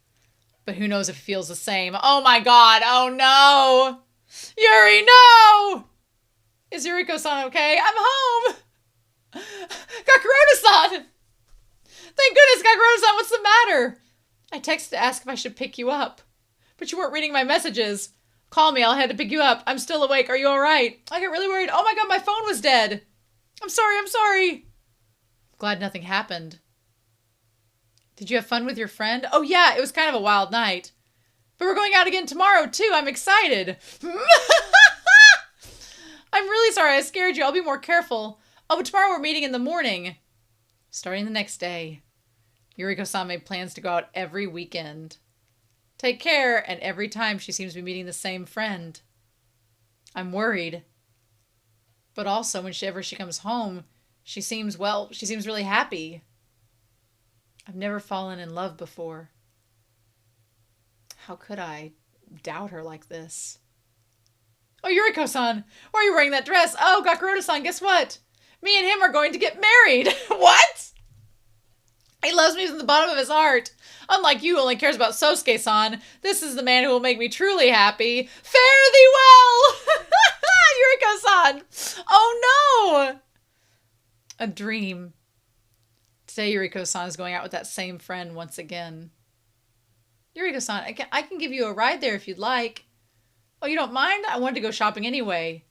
but who knows if he feels the same. Oh my god, oh no! Yuri, no! Is Yuriko-san okay? I'm home! Gakurouta-san! Thank goodness, Gakurouta-san, what's the matter? I texted to ask if I should pick you up, but you weren't reading my messages. Call me, I'll head to pick you up. I'm still awake, are you alright? I get really worried. Oh my god, my phone was dead. I'm sorry. Glad nothing happened. Did you have fun with your friend? Oh yeah, it was kind of a wild night. But we're going out again tomorrow too, I'm excited. I'm really sorry I scared you, I'll be more careful. Oh, but tomorrow we're meeting in the morning. Starting the next day. Yuriko-san made plans to go out every weekend. Take care, and every time she seems to be meeting the same friend. I'm worried. But also, whenever she comes home, she seems really happy. I've never fallen in love before. How could I doubt her like this? Oh, Yuriko-san, why are you wearing that dress? Oh, Gakurouta-san, guess what? Me and him are going to get married. What? He loves me from the bottom of his heart. Unlike you, who only cares about Sosuke-san. This is the man who will make me truly happy. Fare thee well! Yuriko-san! Oh no! A dream. Today, Yuriko-san is going out with that same friend once again. Yuriko-san, I can give you a ride there if you'd like. Oh, you don't mind? I wanted to go shopping anyway.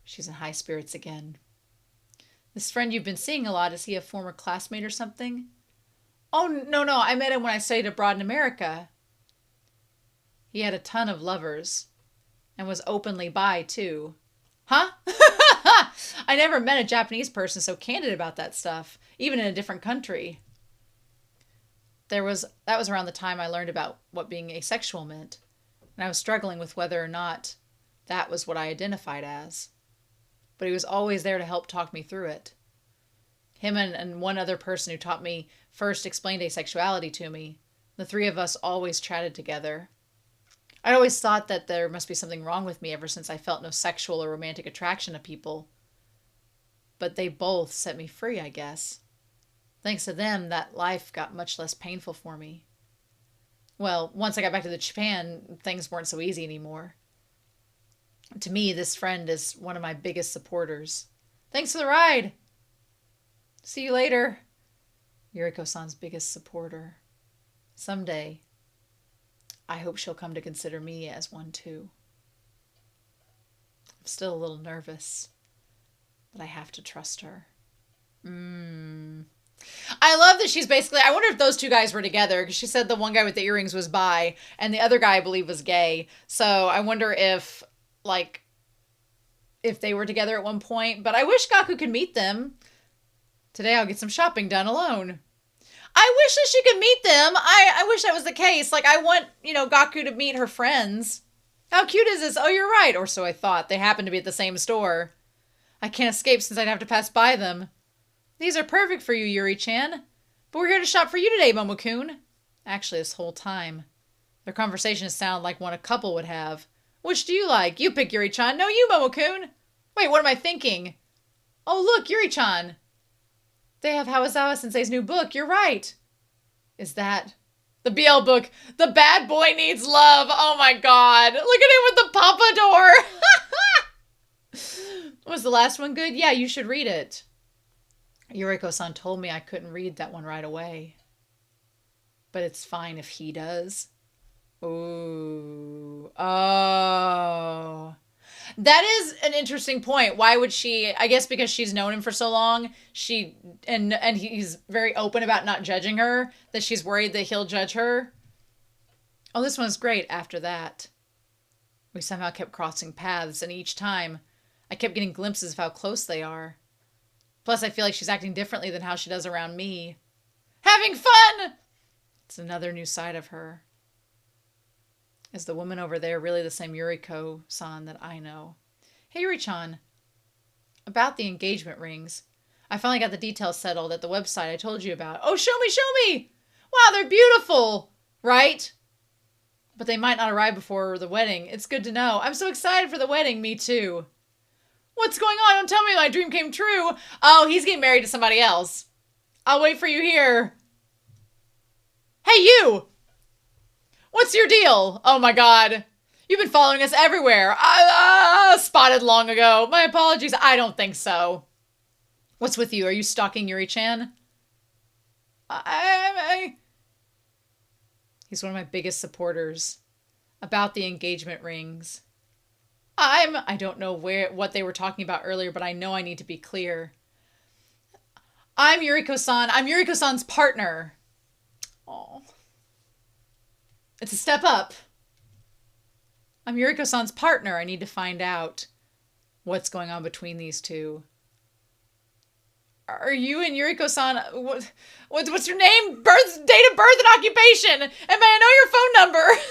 She's in high spirits again. This friend you've been seeing a lot, is he a former classmate or something? Oh, no, I met him when I studied abroad in America. He had a ton of lovers and was openly bi, too. Huh? I never met a Japanese person so candid about that stuff, even in a different country. That was around the time I learned about what being asexual meant, and I was struggling with whether or not that was what I identified as. But he was always there to help talk me through it. Him and one other person who taught me first explained asexuality to me. The three of us always chatted together. I'd always thought that there must be something wrong with me ever since I felt no sexual or romantic attraction to people. But they both set me free, I guess. Thanks to them, that life got much less painful for me. Well, once I got back to Japan, things weren't so easy anymore. To me, this friend is one of my biggest supporters. Thanks for the ride! See you later. Yuriko-san's biggest supporter. Someday, I hope she'll come to consider me as one too. I'm still a little nervous, but I have to trust her. I love that she's basically, I wonder if those two guys were together, because she said the one guy with the earrings was bi, and the other guy I believe was gay. So I wonder if they were together at one point, but I wish Gaku could meet them. Today I'll get some shopping done alone. I wish that she could meet them. I wish that was the case. Like, I want, Gaku to meet her friends. How cute is this? Oh, you're right. Or so I thought. They happen to be at the same store. I can't escape since I'd have to pass by them. These are perfect for you, Yuri-chan. But we're here to shop for you today, Momo-kun. Actually, this whole time. Their conversation sounded like one a couple would have. Which do you like? You pick Yuri-chan. No, you, Momo-kun. Wait, what am I thinking? Oh, look, Yuri-chan. They have Hawazawa Sensei's new book. You're right. Is that the BL book? The Bad Boy Needs Love. Oh my god. Look at him with the pompadour. Was the last one good? Yeah, you should read it. Yuriko-san told me I couldn't read that one right away. But it's fine if he does. Ooh. Oh. That is an interesting point. Why would she? I guess because she's known him for so long. And he's very open about not judging her. That she's worried that he'll judge her. Oh, this one's great. After that, we somehow kept crossing paths, and each time, I kept getting glimpses of how close they are. Plus, I feel like she's acting differently than how she does around me. Having fun! It's another new side of her. Is the woman over there really the same Yuriko-san that I know? Hey, Yuri-chan. About the engagement rings. I finally got the details settled at the website I told you about. Oh, show me, show me! Wow, they're beautiful! Right? But they might not arrive before the wedding. It's good to know. I'm so excited for the wedding. Me too. What's going on? Don't tell me my dream came true. Oh, he's getting married to somebody else. I'll wait for you here. Hey, you! What's your deal? Oh my god. You've been following us everywhere. Spotted long ago. My apologies. I don't think so. What's with you? Are you stalking Yuri-chan? He's one of my biggest supporters. About the engagement rings. I don't know what they were talking about earlier, but I know I need to be clear. I'm Yuriko-san. I'm Yuriko-san's partner. Oh. It's a step up. I'm Yuriko-san's partner. I need to find out what's going on between these two. Are you and Yuriko-san... What's your name? Date of birth and occupation? And may I know your phone number?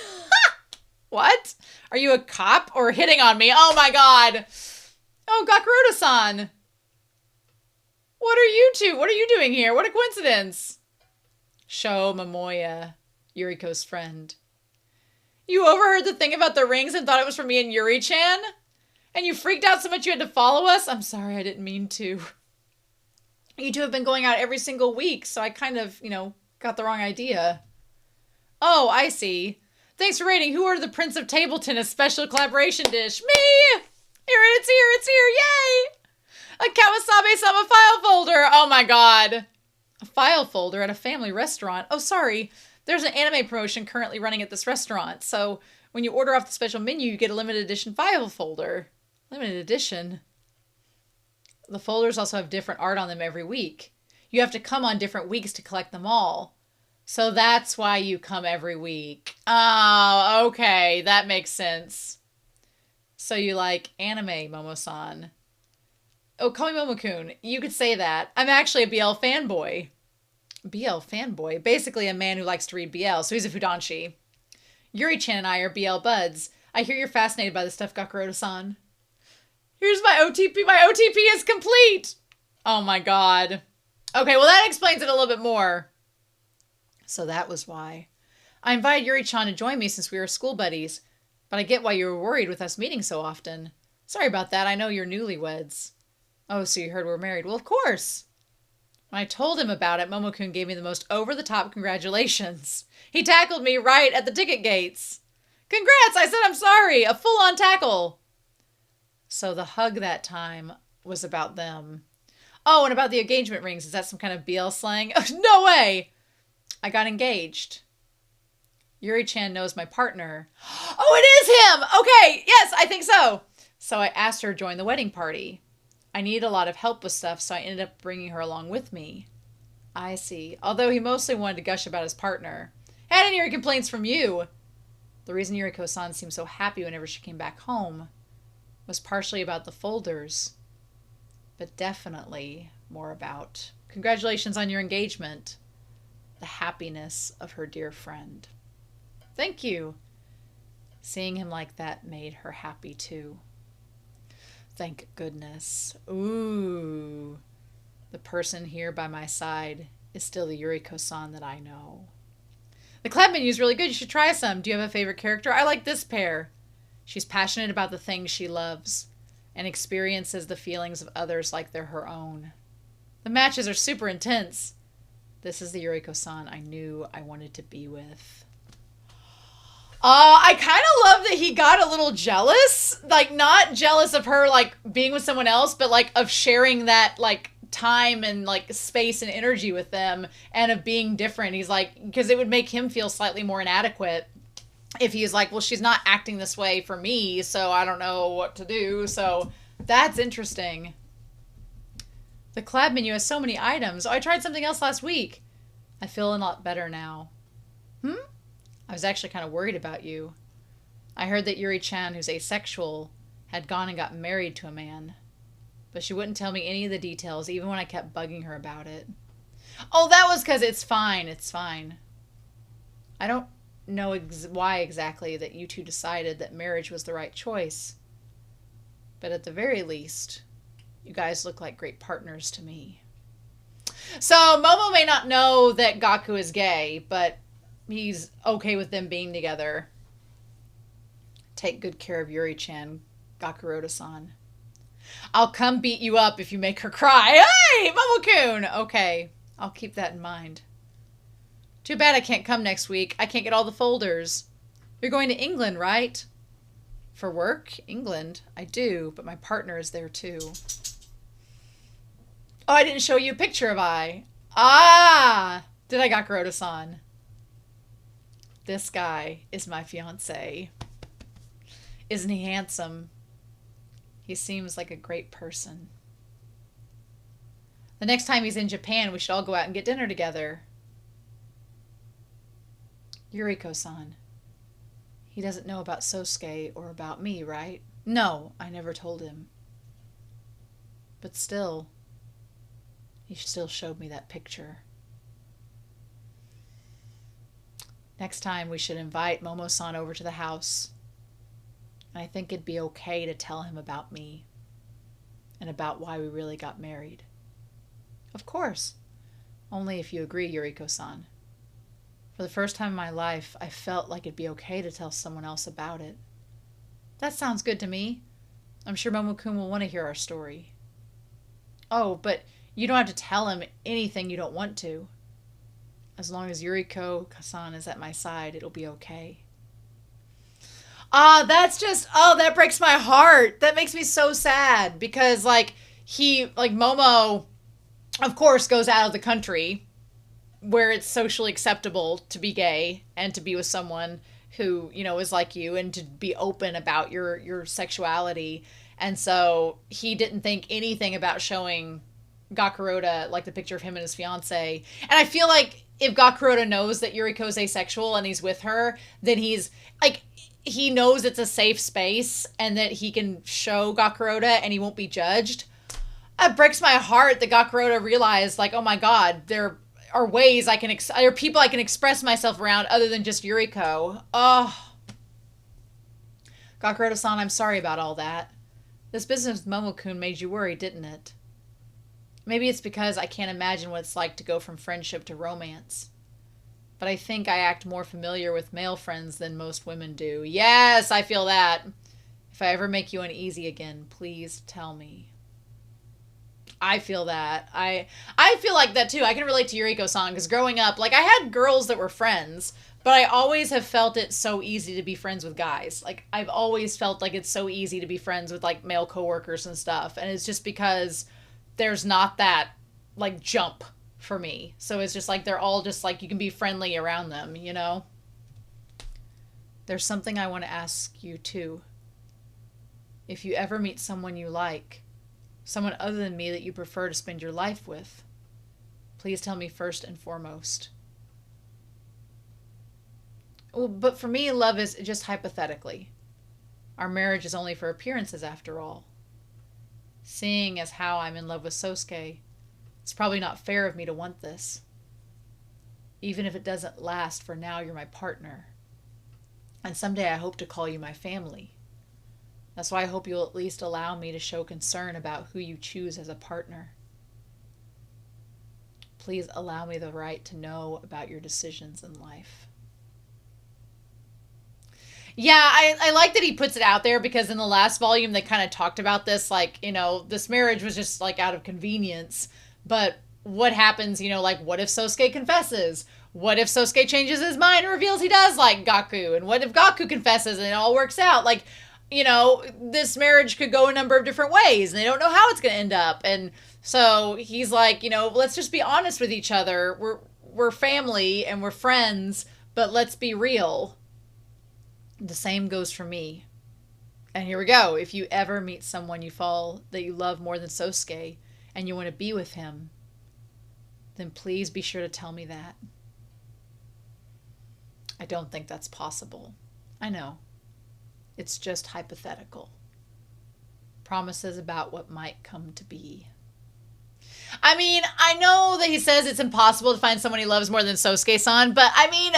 What? Are you a cop or hitting on me? Oh my god. Oh, Gakurouta-san. What are you two? What are you doing here? What a coincidence. Sho Momoya, Yuriko's friend. You overheard the thing about the rings and thought it was for me and Yuri-chan? And you freaked out so much you had to follow us? I'm sorry, I didn't mean to. You two have been going out every single week, so I kind of, got the wrong idea. Oh, I see. Thanks for rating. Who ordered the Prince of Tableton, a special collaboration dish? Me! It's here, yay! A Kawasabe-sama file folder. Oh my god. A file folder at a family restaurant. Oh, sorry. There's an anime promotion currently running at this restaurant, so when you order off the special menu, you get a limited edition file folder. Limited edition? The folders also have different art on them every week. You have to come on different weeks to collect them all. So that's why you come every week. Oh, okay. That makes sense. So you like anime, Momo-san. Oh, call me Momo-kun. You could say that. I'm actually a BL fanboy. BL fanboy? Basically a man who likes to read BL, so he's a Fudanshi. Yuri-chan and I are BL buds. I hear you're fascinated by this stuff, Gakurouta-san. Here's my OTP. My OTP is complete. Oh my god. Okay, well that explains it a little bit more. So that was why. I invited Yuri-chan to join me since we were school buddies, but I get why you were worried with us meeting so often. Sorry about that. I know you're newlyweds. Oh, so you heard we're married. Well, of course. When I told him about it, Momo-kun gave me the most over-the-top congratulations. He tackled me right at the ticket gates. Congrats! I said I'm sorry. A full-on tackle. So the hug that time was about them. Oh, and about the engagement rings. Is that some kind of BL slang? No way! I got engaged. Yuri-chan knows my partner. Oh, it is him! Okay, yes, I think so. So I asked her to join the wedding party. I needed a lot of help with stuff, so I ended up bringing her along with me. I see. Although he mostly wanted to gush about his partner. Had any complaints from you? The reason Yuriko-san seemed so happy whenever she came back home was partially about the folders, but definitely more about congratulations on your engagement, the happiness of her dear friend. Thank you. Seeing him like that made her happy too. Thank goodness. Ooh. The person here by my side is still the Yuriko-san that I know. The club menu is really good. You should try some. Do you have a favorite character? I like this pair. She's passionate about the things she loves and experiences the feelings of others like they're her own. The matches are super intense. This is the Yuriko-san I knew I wanted to be with. I kind of love that he got a little jealous. Like, not jealous of her, like, being with someone else, but, like, of sharing that, like, time and, like, space and energy with them and of being different. He's like, because it would make him feel slightly more inadequate. if he's like, well, she's not acting this way for me, so I don't know what to do. So that's interesting. The collab menu has so many items. Oh, I tried something else last week. I feel a lot better now. I was actually kind of worried about you. I heard that Yuri-chan, who's asexual, had gone and got married to a man. But she wouldn't tell me any of the details, even when I kept bugging her about it. Oh, that was because it's fine. It's fine. I don't know why exactly that you two decided that marriage was the right choice. But at the very least, you guys look like great partners to me. So Momo may not know that Gaku is gay, but he's okay with them being together. Take good care of Yuri-chan, Gakurouta-san. I'll come beat you up if you make her cry. Hey, Momo-kun! Okay, I'll keep that in mind. Too bad I can't come next week. I can't get all the folders. You're going to England, right? For work? England? I do, but my partner is there too. Oh, I didn't show you a picture of I. Ah! Did I, Gakurouta-san? This guy is my fiancé. Isn't he handsome? He seems like a great person. The next time he's in Japan, we should all go out and get dinner together. Yuriko-san. He doesn't know about Sosuke or about me, right? No, I never told him. But still, he still showed me that picture. Next time we should invite Momo-san over to the house. I think it'd be okay to tell him about me and about why we really got married. Of course. Only if you agree, Yuriko-san. For the first time in my life, I felt like it'd be okay to tell someone else about it. That sounds good to me. I'm sure Momo-kun will want to hear our story. Oh, but you don't have to tell him anything you don't want to. As long as Yuriko-san is at my side, it'll be okay. That's just, that breaks my heart. That makes me so sad because, Momo, of course, goes out of the country where it's socially acceptable to be gay and to be with someone who, is like you and to be open about your sexuality. And so he didn't think anything about showing Gakurouta, the picture of him and his fiance. And I feel like if Gakurouta knows that Yuriko's asexual and he's with her, then he's, he knows it's a safe space and that he can show Gakurouta and he won't be judged. It breaks my heart that Gakurouta realized, oh my god, there are ways I can, there are people I can express myself around other than just Yuriko. Oh. Gakurouta-san, I'm sorry about all that. This business with Momo-kun made you worry, didn't it? Maybe it's because I can't imagine what it's like to go from friendship to romance. But I think I act more familiar with male friends than most women do. Yes, I feel that. If I ever make you uneasy again, please tell me. I feel that. I feel like that too. I can relate to Yuriko-san because growing up, I had girls that were friends, but I always have felt it so easy to be friends with guys. I've always felt like it's so easy to be friends with male coworkers and stuff. And it's just because there's not that jump for me. So it's just they're all just you can be friendly around them, There's something I want to ask you too. If you ever meet someone you like, someone other than me that you prefer to spend your life with, please tell me first and foremost. Well, but for me, love is just hypothetically. Our marriage is only for appearances after all. Seeing as how I'm in love with Sosuke, it's probably not fair of me to want this. Even if it doesn't last, for now you're my partner. And someday I hope to call you my family. That's why I hope you'll at least allow me to show concern about who you choose as a partner. Please allow me the right to know about your decisions in life. Yeah, I like that he puts it out there because in the last volume they kind of talked about this, this marriage was just out of convenience. But what happens, what if Sosuke confesses? What if Sosuke changes his mind and reveals he does like Gaku? And what if Gaku confesses and it all works out? This marriage could go a number of different ways and they don't know how it's going to end up. And so he's let's just be honest with each other. We're family and we're friends, but let's be real. The same goes for me. And here we go. If you ever meet someone that you love more than Sosuke and you want to be with him, then please be sure to tell me that. I don't think that's possible. I know. It's just hypothetical. Promises about what might come to be. I mean, I know that he says it's impossible to find someone he loves more than Sosuke-san, but I mean,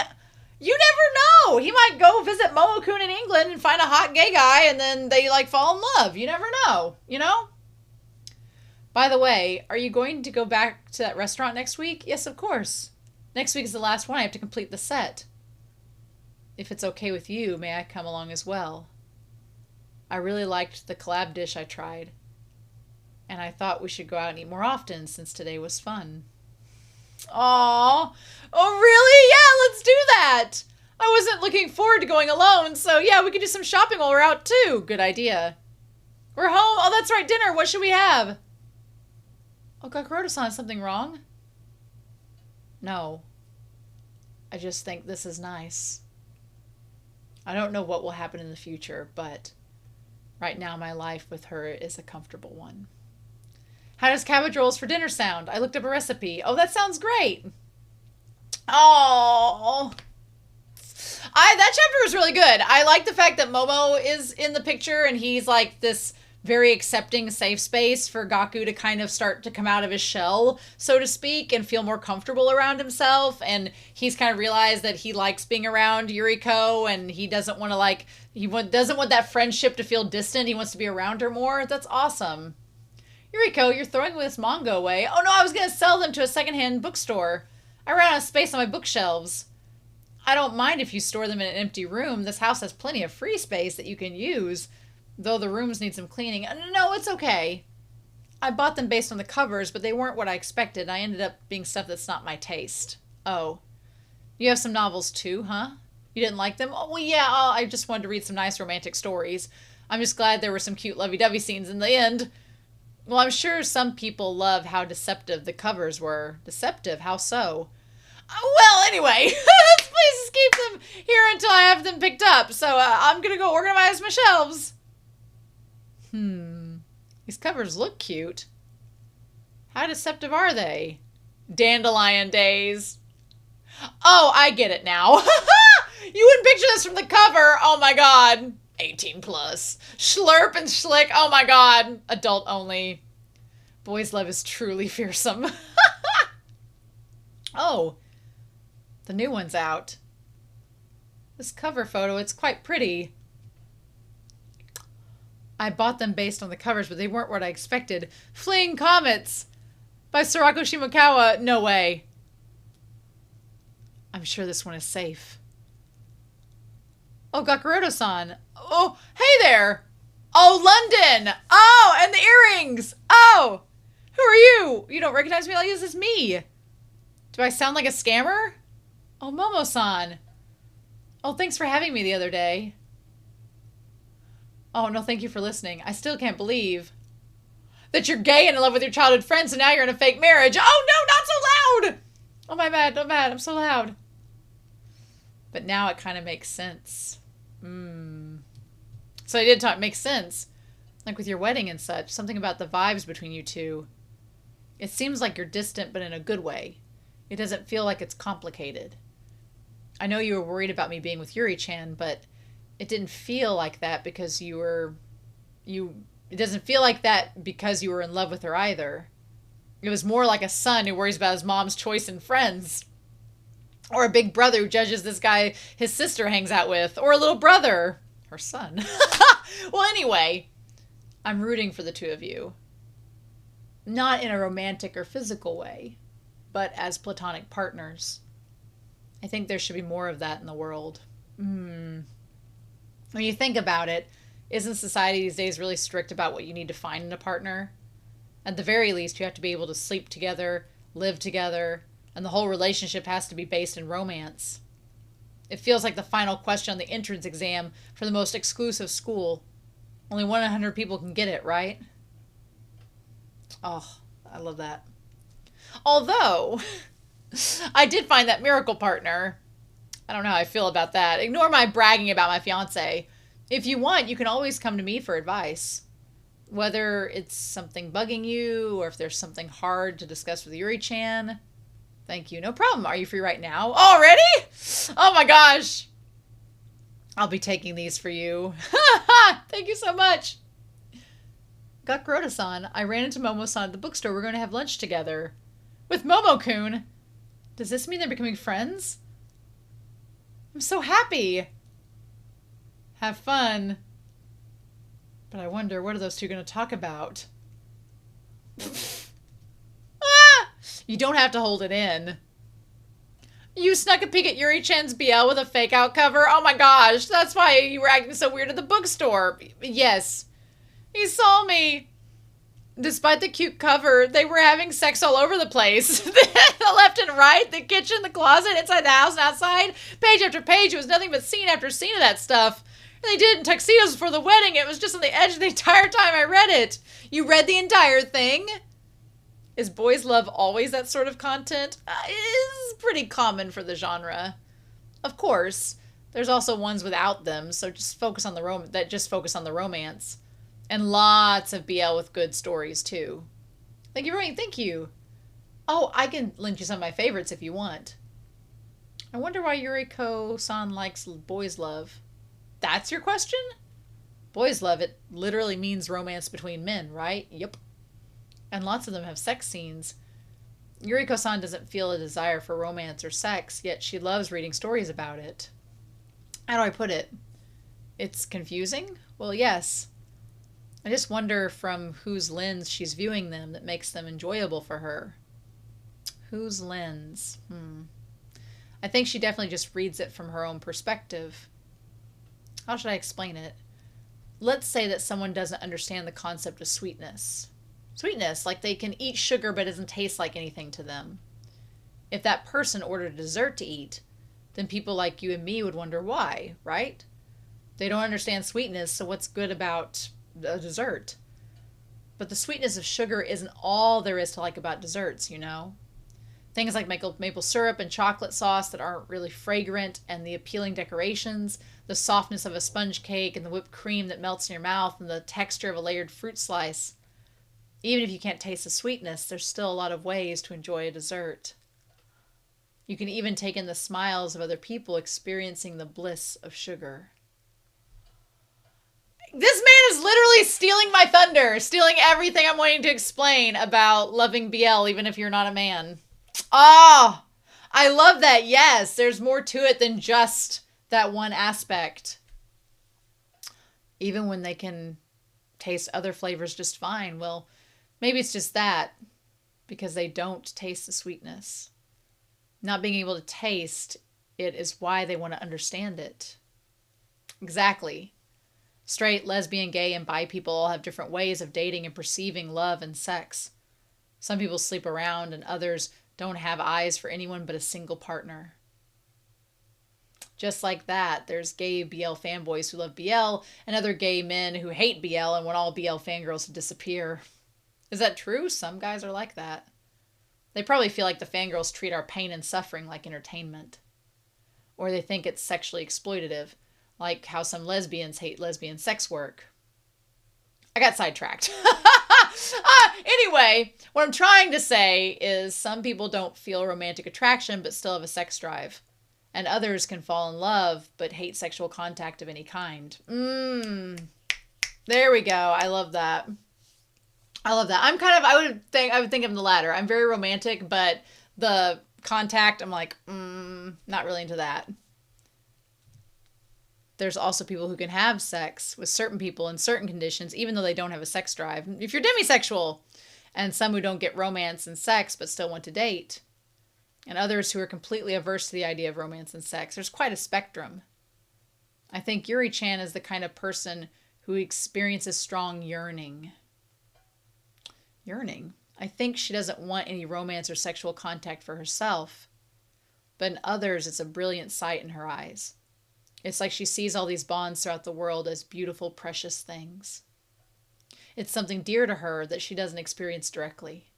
you never know. He might go visit Momo-kun in England and find a hot gay guy and then they like fall in love. You never know, you know? By the way, are you going to go back to that restaurant next week? Yes, of course. Next week is the last one. I have to complete the set. If it's okay with you, may I come along as well? I really liked the collab dish I tried. And I thought we should go out and eat more often since today was fun. Aww. Oh, really? Yeah, let's do that. I wasn't looking forward to going alone, so yeah, we could do some shopping while we're out too. Good idea. We're home. Oh, that's right, dinner. What should we have? Oh, Gakurouta-san, is something wrong? No. I just think this is nice. I don't know what will happen in the future, but right now my life with her is a comfortable one. How does cabbage rolls for dinner sound? I looked up a recipe. Oh, that sounds great. Oh, that chapter was really good. I like the fact that Momo is in the picture and he's like this very accepting safe space for Gaku to kind of start to come out of his shell, so to speak, and feel more comfortable around himself. And he's kind of realized that he likes being around Yuriko and he doesn't want to doesn't want that friendship to feel distant. He wants to be around her more. That's awesome. Yuriko, you're throwing this manga away. Oh no, I was going to sell them to a secondhand bookstore. I ran out of space on my bookshelves. I don't mind if you store them in an empty room. This house has plenty of free space that you can use, though the rooms need some cleaning. No, it's okay. I bought them based on the covers, but they weren't what I expected. I ended up being stuff that's not my taste. Oh. You have some novels too, huh? You didn't like them? Oh, well, yeah, I just wanted to read some nice romantic stories. I'm just glad there were some cute lovey-dovey scenes in the end. Well, I'm sure some people love how deceptive the covers were. Deceptive? How so? Well, anyway, please just keep them here until I have them picked up. So I'm going to go organize my shelves. These covers look cute. How deceptive are they? Dandelion days. Oh, I get it now. You wouldn't picture this from the cover. Oh my god. 18 plus. Schlurp and schlick. Oh my god. Adult only. Boys' love is truly fearsome. Oh. The new one's out. This cover photo, it's quite pretty. I bought them based on the covers, but they weren't what I expected. Fleeing Comets by Sorako Shimokawa. No way. I'm sure this one is safe. Oh, Gakurouta-san. Oh, hey there. Oh, London. Oh, and the earrings. Oh, who are you? You don't recognize me? Like, this is me. Do I sound like a scammer? Oh, Momo-san. Oh, thanks for having me the other day. Oh, no, thank you for listening. I still can't believe that you're gay and in love with your childhood friends and now you're in a fake marriage. Oh, no, not so loud. Oh, my bad. No bad. I'm so loud. But now it kind of makes sense. So I did talk, makes sense. Like with your wedding and such. Something about the vibes between you two. It seems like you're distant, but in a good way. It doesn't feel like it's complicated. I know you were worried about me being with Yuri-chan, but it didn't feel like that because it doesn't feel like that because you were in love with her either. It was more like a son who worries about his mom's choice in friends. Or a big brother who judges this guy his sister hangs out with. Or a little brother. Her son. Well, anyway, I'm rooting for the two of you. Not in a romantic or physical way, but as platonic partners. I think there should be more of that in the world. When you think about it, isn't society these days really strict about what you need to find in a partner? At the very least, you have to be able to sleep together, live together, and the whole relationship has to be based in romance. It feels like the final question on the entrance exam for the most exclusive school. Only 100 people can get it, right? Oh, I love that. Although, I did find that miracle partner. I don't know how I feel about that. Ignore my bragging about my fiance. If you want, you can always come to me for advice. Whether it's something bugging you or if there's something hard to discuss with Yuri-chan. Thank you. No problem. Are you free right now? Already? Oh my gosh. I'll be taking these for you. Thank you so much. Gakurouta-san, I ran into Momo-san at the bookstore. We're going to have lunch together. With Momo-kun? Does this mean they're becoming friends? I'm so happy. Have fun. But I wonder, what are those two going to talk about? Ah! You don't have to hold it in. You snuck a peek at Yuri-chan's BL with a fake out cover? Oh my gosh, that's why you were acting so weird at the bookstore. Yes. He saw me. Despite the cute cover, they were having sex all over the place. The left and right, the kitchen, the closet, inside the house and outside. Page after page, it was nothing but scene after scene of that stuff. And they did it in tuxedos before the wedding. It was just on the edge the entire time I read it. You read the entire thing? Is boys' love always that sort of content? It is pretty common for the genre. Of course, there's also ones without them, so just focus on the romance. And lots of BL with good stories, too. Thank you, Rory. Thank you. Oh, I can link you some of my favorites if you want. I wonder why Yuriko-san likes boys' love. That's your question? Boys' love, it literally means romance between men, right? Yep. And lots of them have sex scenes. Yuriko-san doesn't feel a desire for romance or sex, yet she loves reading stories about it. How do I put it? It's confusing? Well, yes. I just wonder from whose lens she's viewing them that makes them enjoyable for her. Whose lens? I think she definitely just reads it from her own perspective. How should I explain it? Let's say that someone doesn't understand the concept of sweetness. Sweetness, like they can eat sugar but it doesn't taste like anything to them. If that person ordered a dessert to eat, then people like you and me would wonder why, right? They don't understand sweetness, so what's good about a dessert? But the sweetness of sugar isn't all there is to like about desserts, you know? Things like maple syrup and chocolate sauce that aren't really fragrant, and the appealing decorations, the softness of a sponge cake, and the whipped cream that melts in your mouth, and the texture of a layered fruit slice. Even if you can't taste the sweetness, there's still a lot of ways to enjoy a dessert. You can even take in the smiles of other people experiencing the bliss of sugar. This man is literally stealing my thunder, stealing everything I'm wanting to explain about loving BL, even if you're not a man. Oh, I love that. Yes, there's more to it than just that one aspect. Even when they can taste other flavors just fine. Well, maybe it's just that, because they don't taste the sweetness. Not being able to taste it is why they want to understand it. Exactly. Straight, lesbian, gay, and bi people all have different ways of dating and perceiving love and sex. Some people sleep around and others don't have eyes for anyone but a single partner. Just like that, there's gay BL fanboys who love BL and other gay men who hate BL and want all BL fangirls to disappear. Is that true? Some guys are like that. They probably feel like the fangirls treat our pain and suffering like entertainment. Or they think it's sexually exploitative, like how some lesbians hate lesbian sex work. I got sidetracked. Anyway, what I'm trying to say is some people don't feel romantic attraction but still have a sex drive. And others can fall in love but hate sexual contact of any kind. There we go. I love that. I love that. I would think I'm the latter. I'm very romantic, but the contact, I'm like, not really into that. There's also people who can have sex with certain people in certain conditions, even though they don't have a sex drive. If you're demisexual, and some who don't get romance and sex but still want to date, and others who are completely averse to the idea of romance and sex. There's quite a spectrum. I think Yuri-chan is the kind of person who experiences strong yearning. Yearning? I think she doesn't want any romance or sexual contact for herself, but in others it's a brilliant sight in her eyes. It's like she sees all these bonds throughout the world as beautiful, precious things. It's something dear to her that she doesn't experience directly.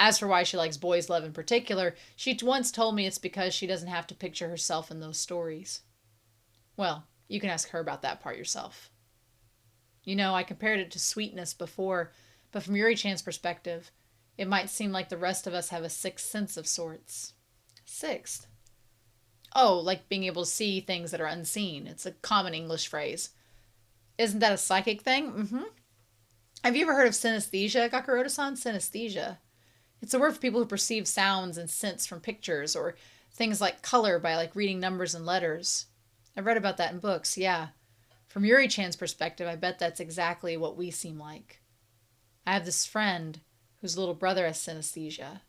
As for why she likes boys' love in particular, she once told me it's because she doesn't have to picture herself in those stories. Well, you can ask her about that part yourself. You know, I compared it to sweetness before, but from Yuri-chan's perspective, it might seem like the rest of us have a sixth sense of sorts. Sixth? Oh, like being able to see things that are unseen. It's a common English phrase. Isn't that a psychic thing? Mm-hmm. Have you ever heard of synesthesia, Gakurouta-san? Synesthesia. It's a word for people who perceive sounds and scents from pictures, or things like color by like reading numbers and letters. I've read about that in books, yeah. From Yuri-chan's perspective, I bet that's exactly what we seem like. I have this friend whose little brother has synesthesia.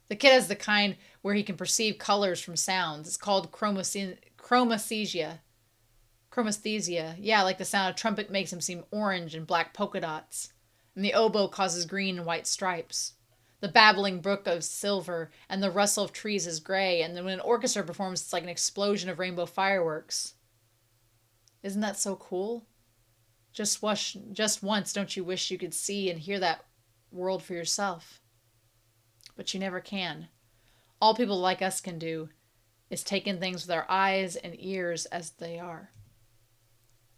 The kid has the kind where he can perceive colors from sounds. It's called chromesthesia. Chromesthesia. Yeah, like the sound of trumpet makes him seem orange and black polka dots. And the oboe causes green and white stripes. The babbling brook of silver, and the rustle of trees is gray, and then when an orchestra performs, it's like an explosion of rainbow fireworks. Isn't that so cool? Just once, don't you wish you could see and hear that world for yourself? But you never can. All people like us can do is take in things with our eyes and ears as they are.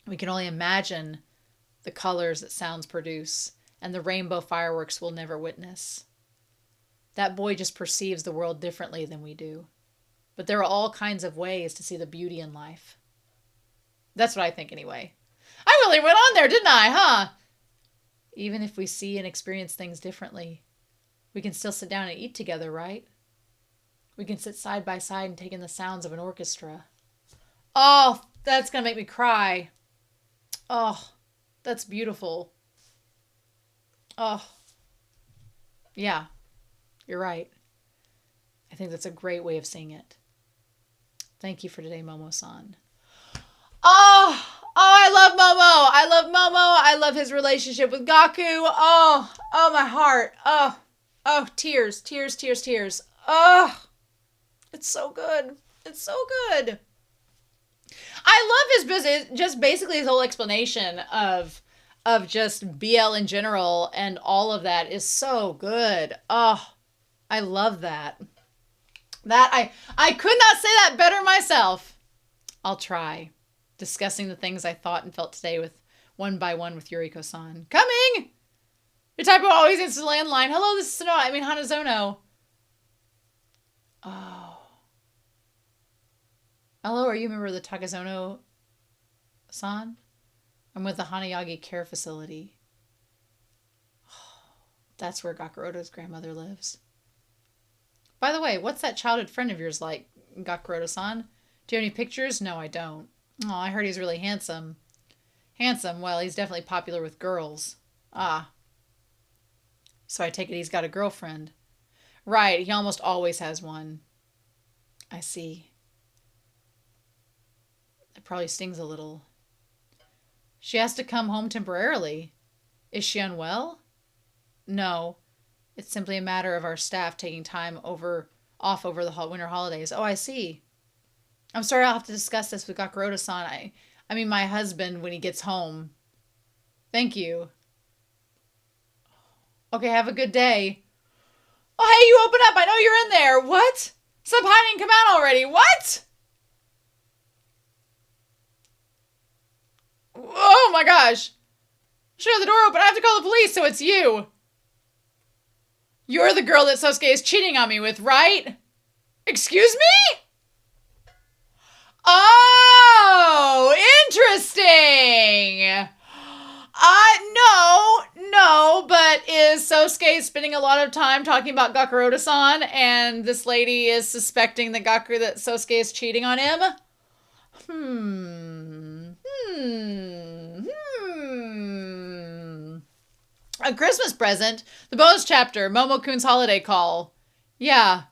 We can only imagine the colors that sounds produce and the rainbow fireworks we'll never witness. That boy just perceives the world differently than we do. But there are all kinds of ways to see the beauty in life. That's what I think anyway. I really went on there, didn't I, huh? Even if we see and experience things differently, we can still sit down and eat together, right? We can sit side by side and take in the sounds of an orchestra. Oh, that's going to make me cry. Oh, that's beautiful. Oh, yeah, you're right. I think that's a great way of seeing it. Thank you for today, Momo-san. I love Momo. I love Momo. I love his relationship with Gaku. Oh, my heart. Oh, tears, tears, tears, tears. Oh, it's so good. It's so good. I love his business, just basically his whole explanation of just BL in general and all of that is so good. Oh, I love that. I could not say that better myself. I'll try. Discussing the things I thought and felt today with one by one with Yuriko-san. Coming! Your typo always answers the landline. Hello, this is Hanazono. Oh. Hello, are you a member of the Takazono-san? I'm with the Hanayagi Care Facility. That's where Gakurouta's grandmother lives. By the way, what's that childhood friend of yours like, Gakurouta-san? Do you have any pictures? No, I don't. Oh, I heard he's really handsome. Handsome? Well, he's definitely popular with girls. Ah. So I take it he's got a girlfriend. Right, he almost always has one. I see. It probably stings a little. She has to come home temporarily. Is she unwell? No. It's simply a matter of our staff taking time off over the winter holidays. Oh, I see. I'm sorry I'll have to discuss this with Gakurouta-san. I mean my husband when he gets home. Thank you. Okay, have a good day. Oh, hey, you open up. I know you're in there. What? Stop hiding. Come out already. What? Oh my gosh. Should have the door open. I have to call the police, so it's you. You're the girl that Sosuke is cheating on me with, right? Excuse me? Oh, interesting. No, but is Sosuke spending a lot of time talking about Gakurouta-san and this lady is suspecting that Sosuke is cheating on him? A Christmas present? The bonus chapter, Momo-kun's holiday call. Yeah.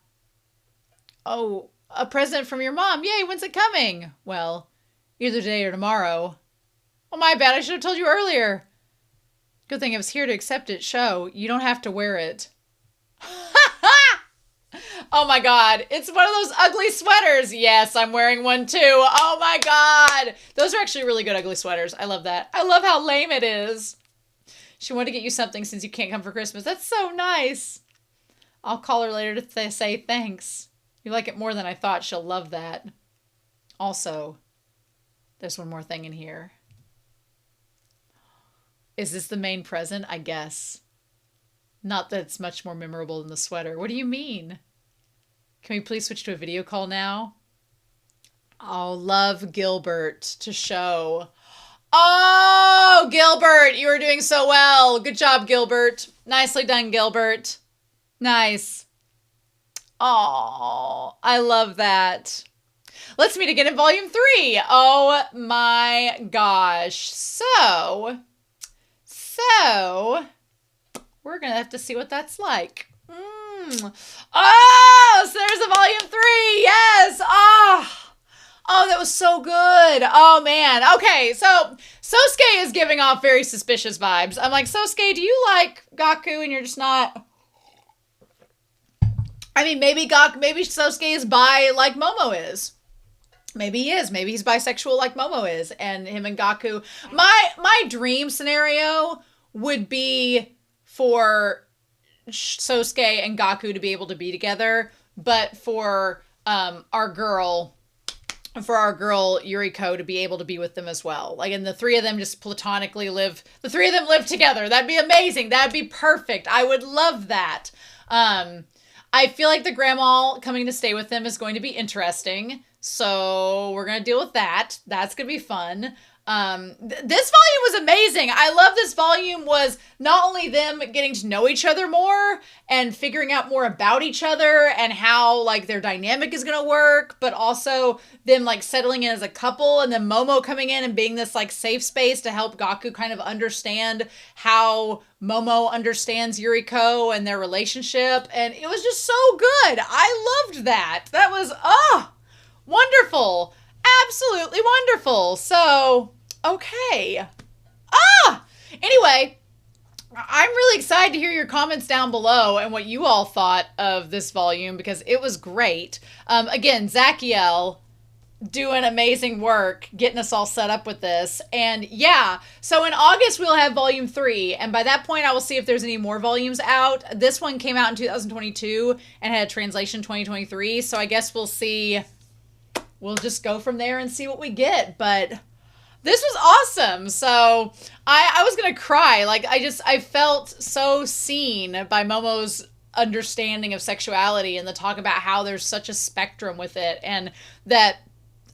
Oh, a present from your mom. Yay, when's it coming? Well, either today or tomorrow. Oh, my bad. I should have told you earlier. Good thing I was here to accept it. Show. You don't have to wear it. Oh, my God. It's one of those ugly sweaters. Yes, I'm wearing one, too. Oh, my God. Those are actually really good ugly sweaters. I love that. I love how lame it is. She wanted to get you something since you can't come for Christmas. That's so nice. I'll call her later to say thanks. You like it more than I thought. She'll love that. Also, there's one more thing in here. Is this the main present? I guess. Not that it's much more memorable than the sweater. What do you mean? Can we please switch to a video call now? Oh, love Gilbert to show. Oh, Gilbert, you are doing so well. Good job, Gilbert. Nicely done, Gilbert. Nice. Oh, I love that. Let's meet again in volume 3. Oh my gosh. So we're going to have to see what that's like. Oh, so there's a volume 3. Yes. Oh, that was so good. Oh, man. Okay, so Sosuke is giving off very suspicious vibes. I'm like, Sosuke, do you like Gaku and you're just not... I mean, maybe Sosuke is bi like Momo is. Maybe he is. Maybe he's bisexual like Momo is. And him and Gaku... My dream scenario would be for Sosuke and Gaku to be able to be together, but for our girl Yuriko to be able to be with them as well. Like, and the three of them just platonically live together. That'd be amazing. That'd be perfect. I would love that. I feel like the grandma coming to stay with them is going to be interesting. So we're going to deal with that. That's going to be fun. This volume was amazing. I love this volume was not only them getting to know each other more and figuring out more about each other and how like their dynamic is going to work, but also them like settling in as a couple and then Momo coming in and being this like safe space to help Gaku kind of understand how Momo understands Yuriko and their relationship. And it was just so good. I loved that. That was, wonderful. Absolutely wonderful. So, okay. Anyway, I'm really excited to hear your comments down below and what you all thought of this volume because it was great. Again, Zachiel doing amazing work getting us all set up with this. And yeah, so in August we'll have volume 3, and by that point I will see if there's any more volumes out. This one came out in 2022 and had a translation 2023, so I guess we'll see. We'll just go from there and see what we get. But this was awesome. So I was going to cry. Like, I felt so seen by Momo's understanding of sexuality and the talk about how there's such a spectrum with it. And that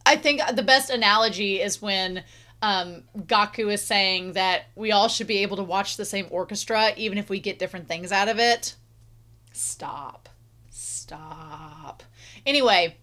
I think the best analogy is when Gaku is saying that we all should be able to watch the same orchestra, even if we get different things out of it. Stop. Anyway,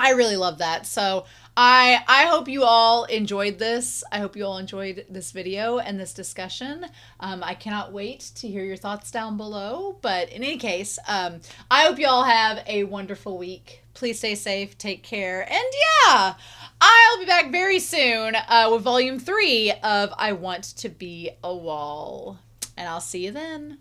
I really love that. So I hope you all enjoyed this. I hope you all enjoyed this video and this discussion. I cannot wait to hear your thoughts down below. But in any case, I hope you all have a wonderful week. Please stay safe, take care, and yeah, I'll be back very soon with volume 3 of I Want to Be a Wall. And I'll see you then.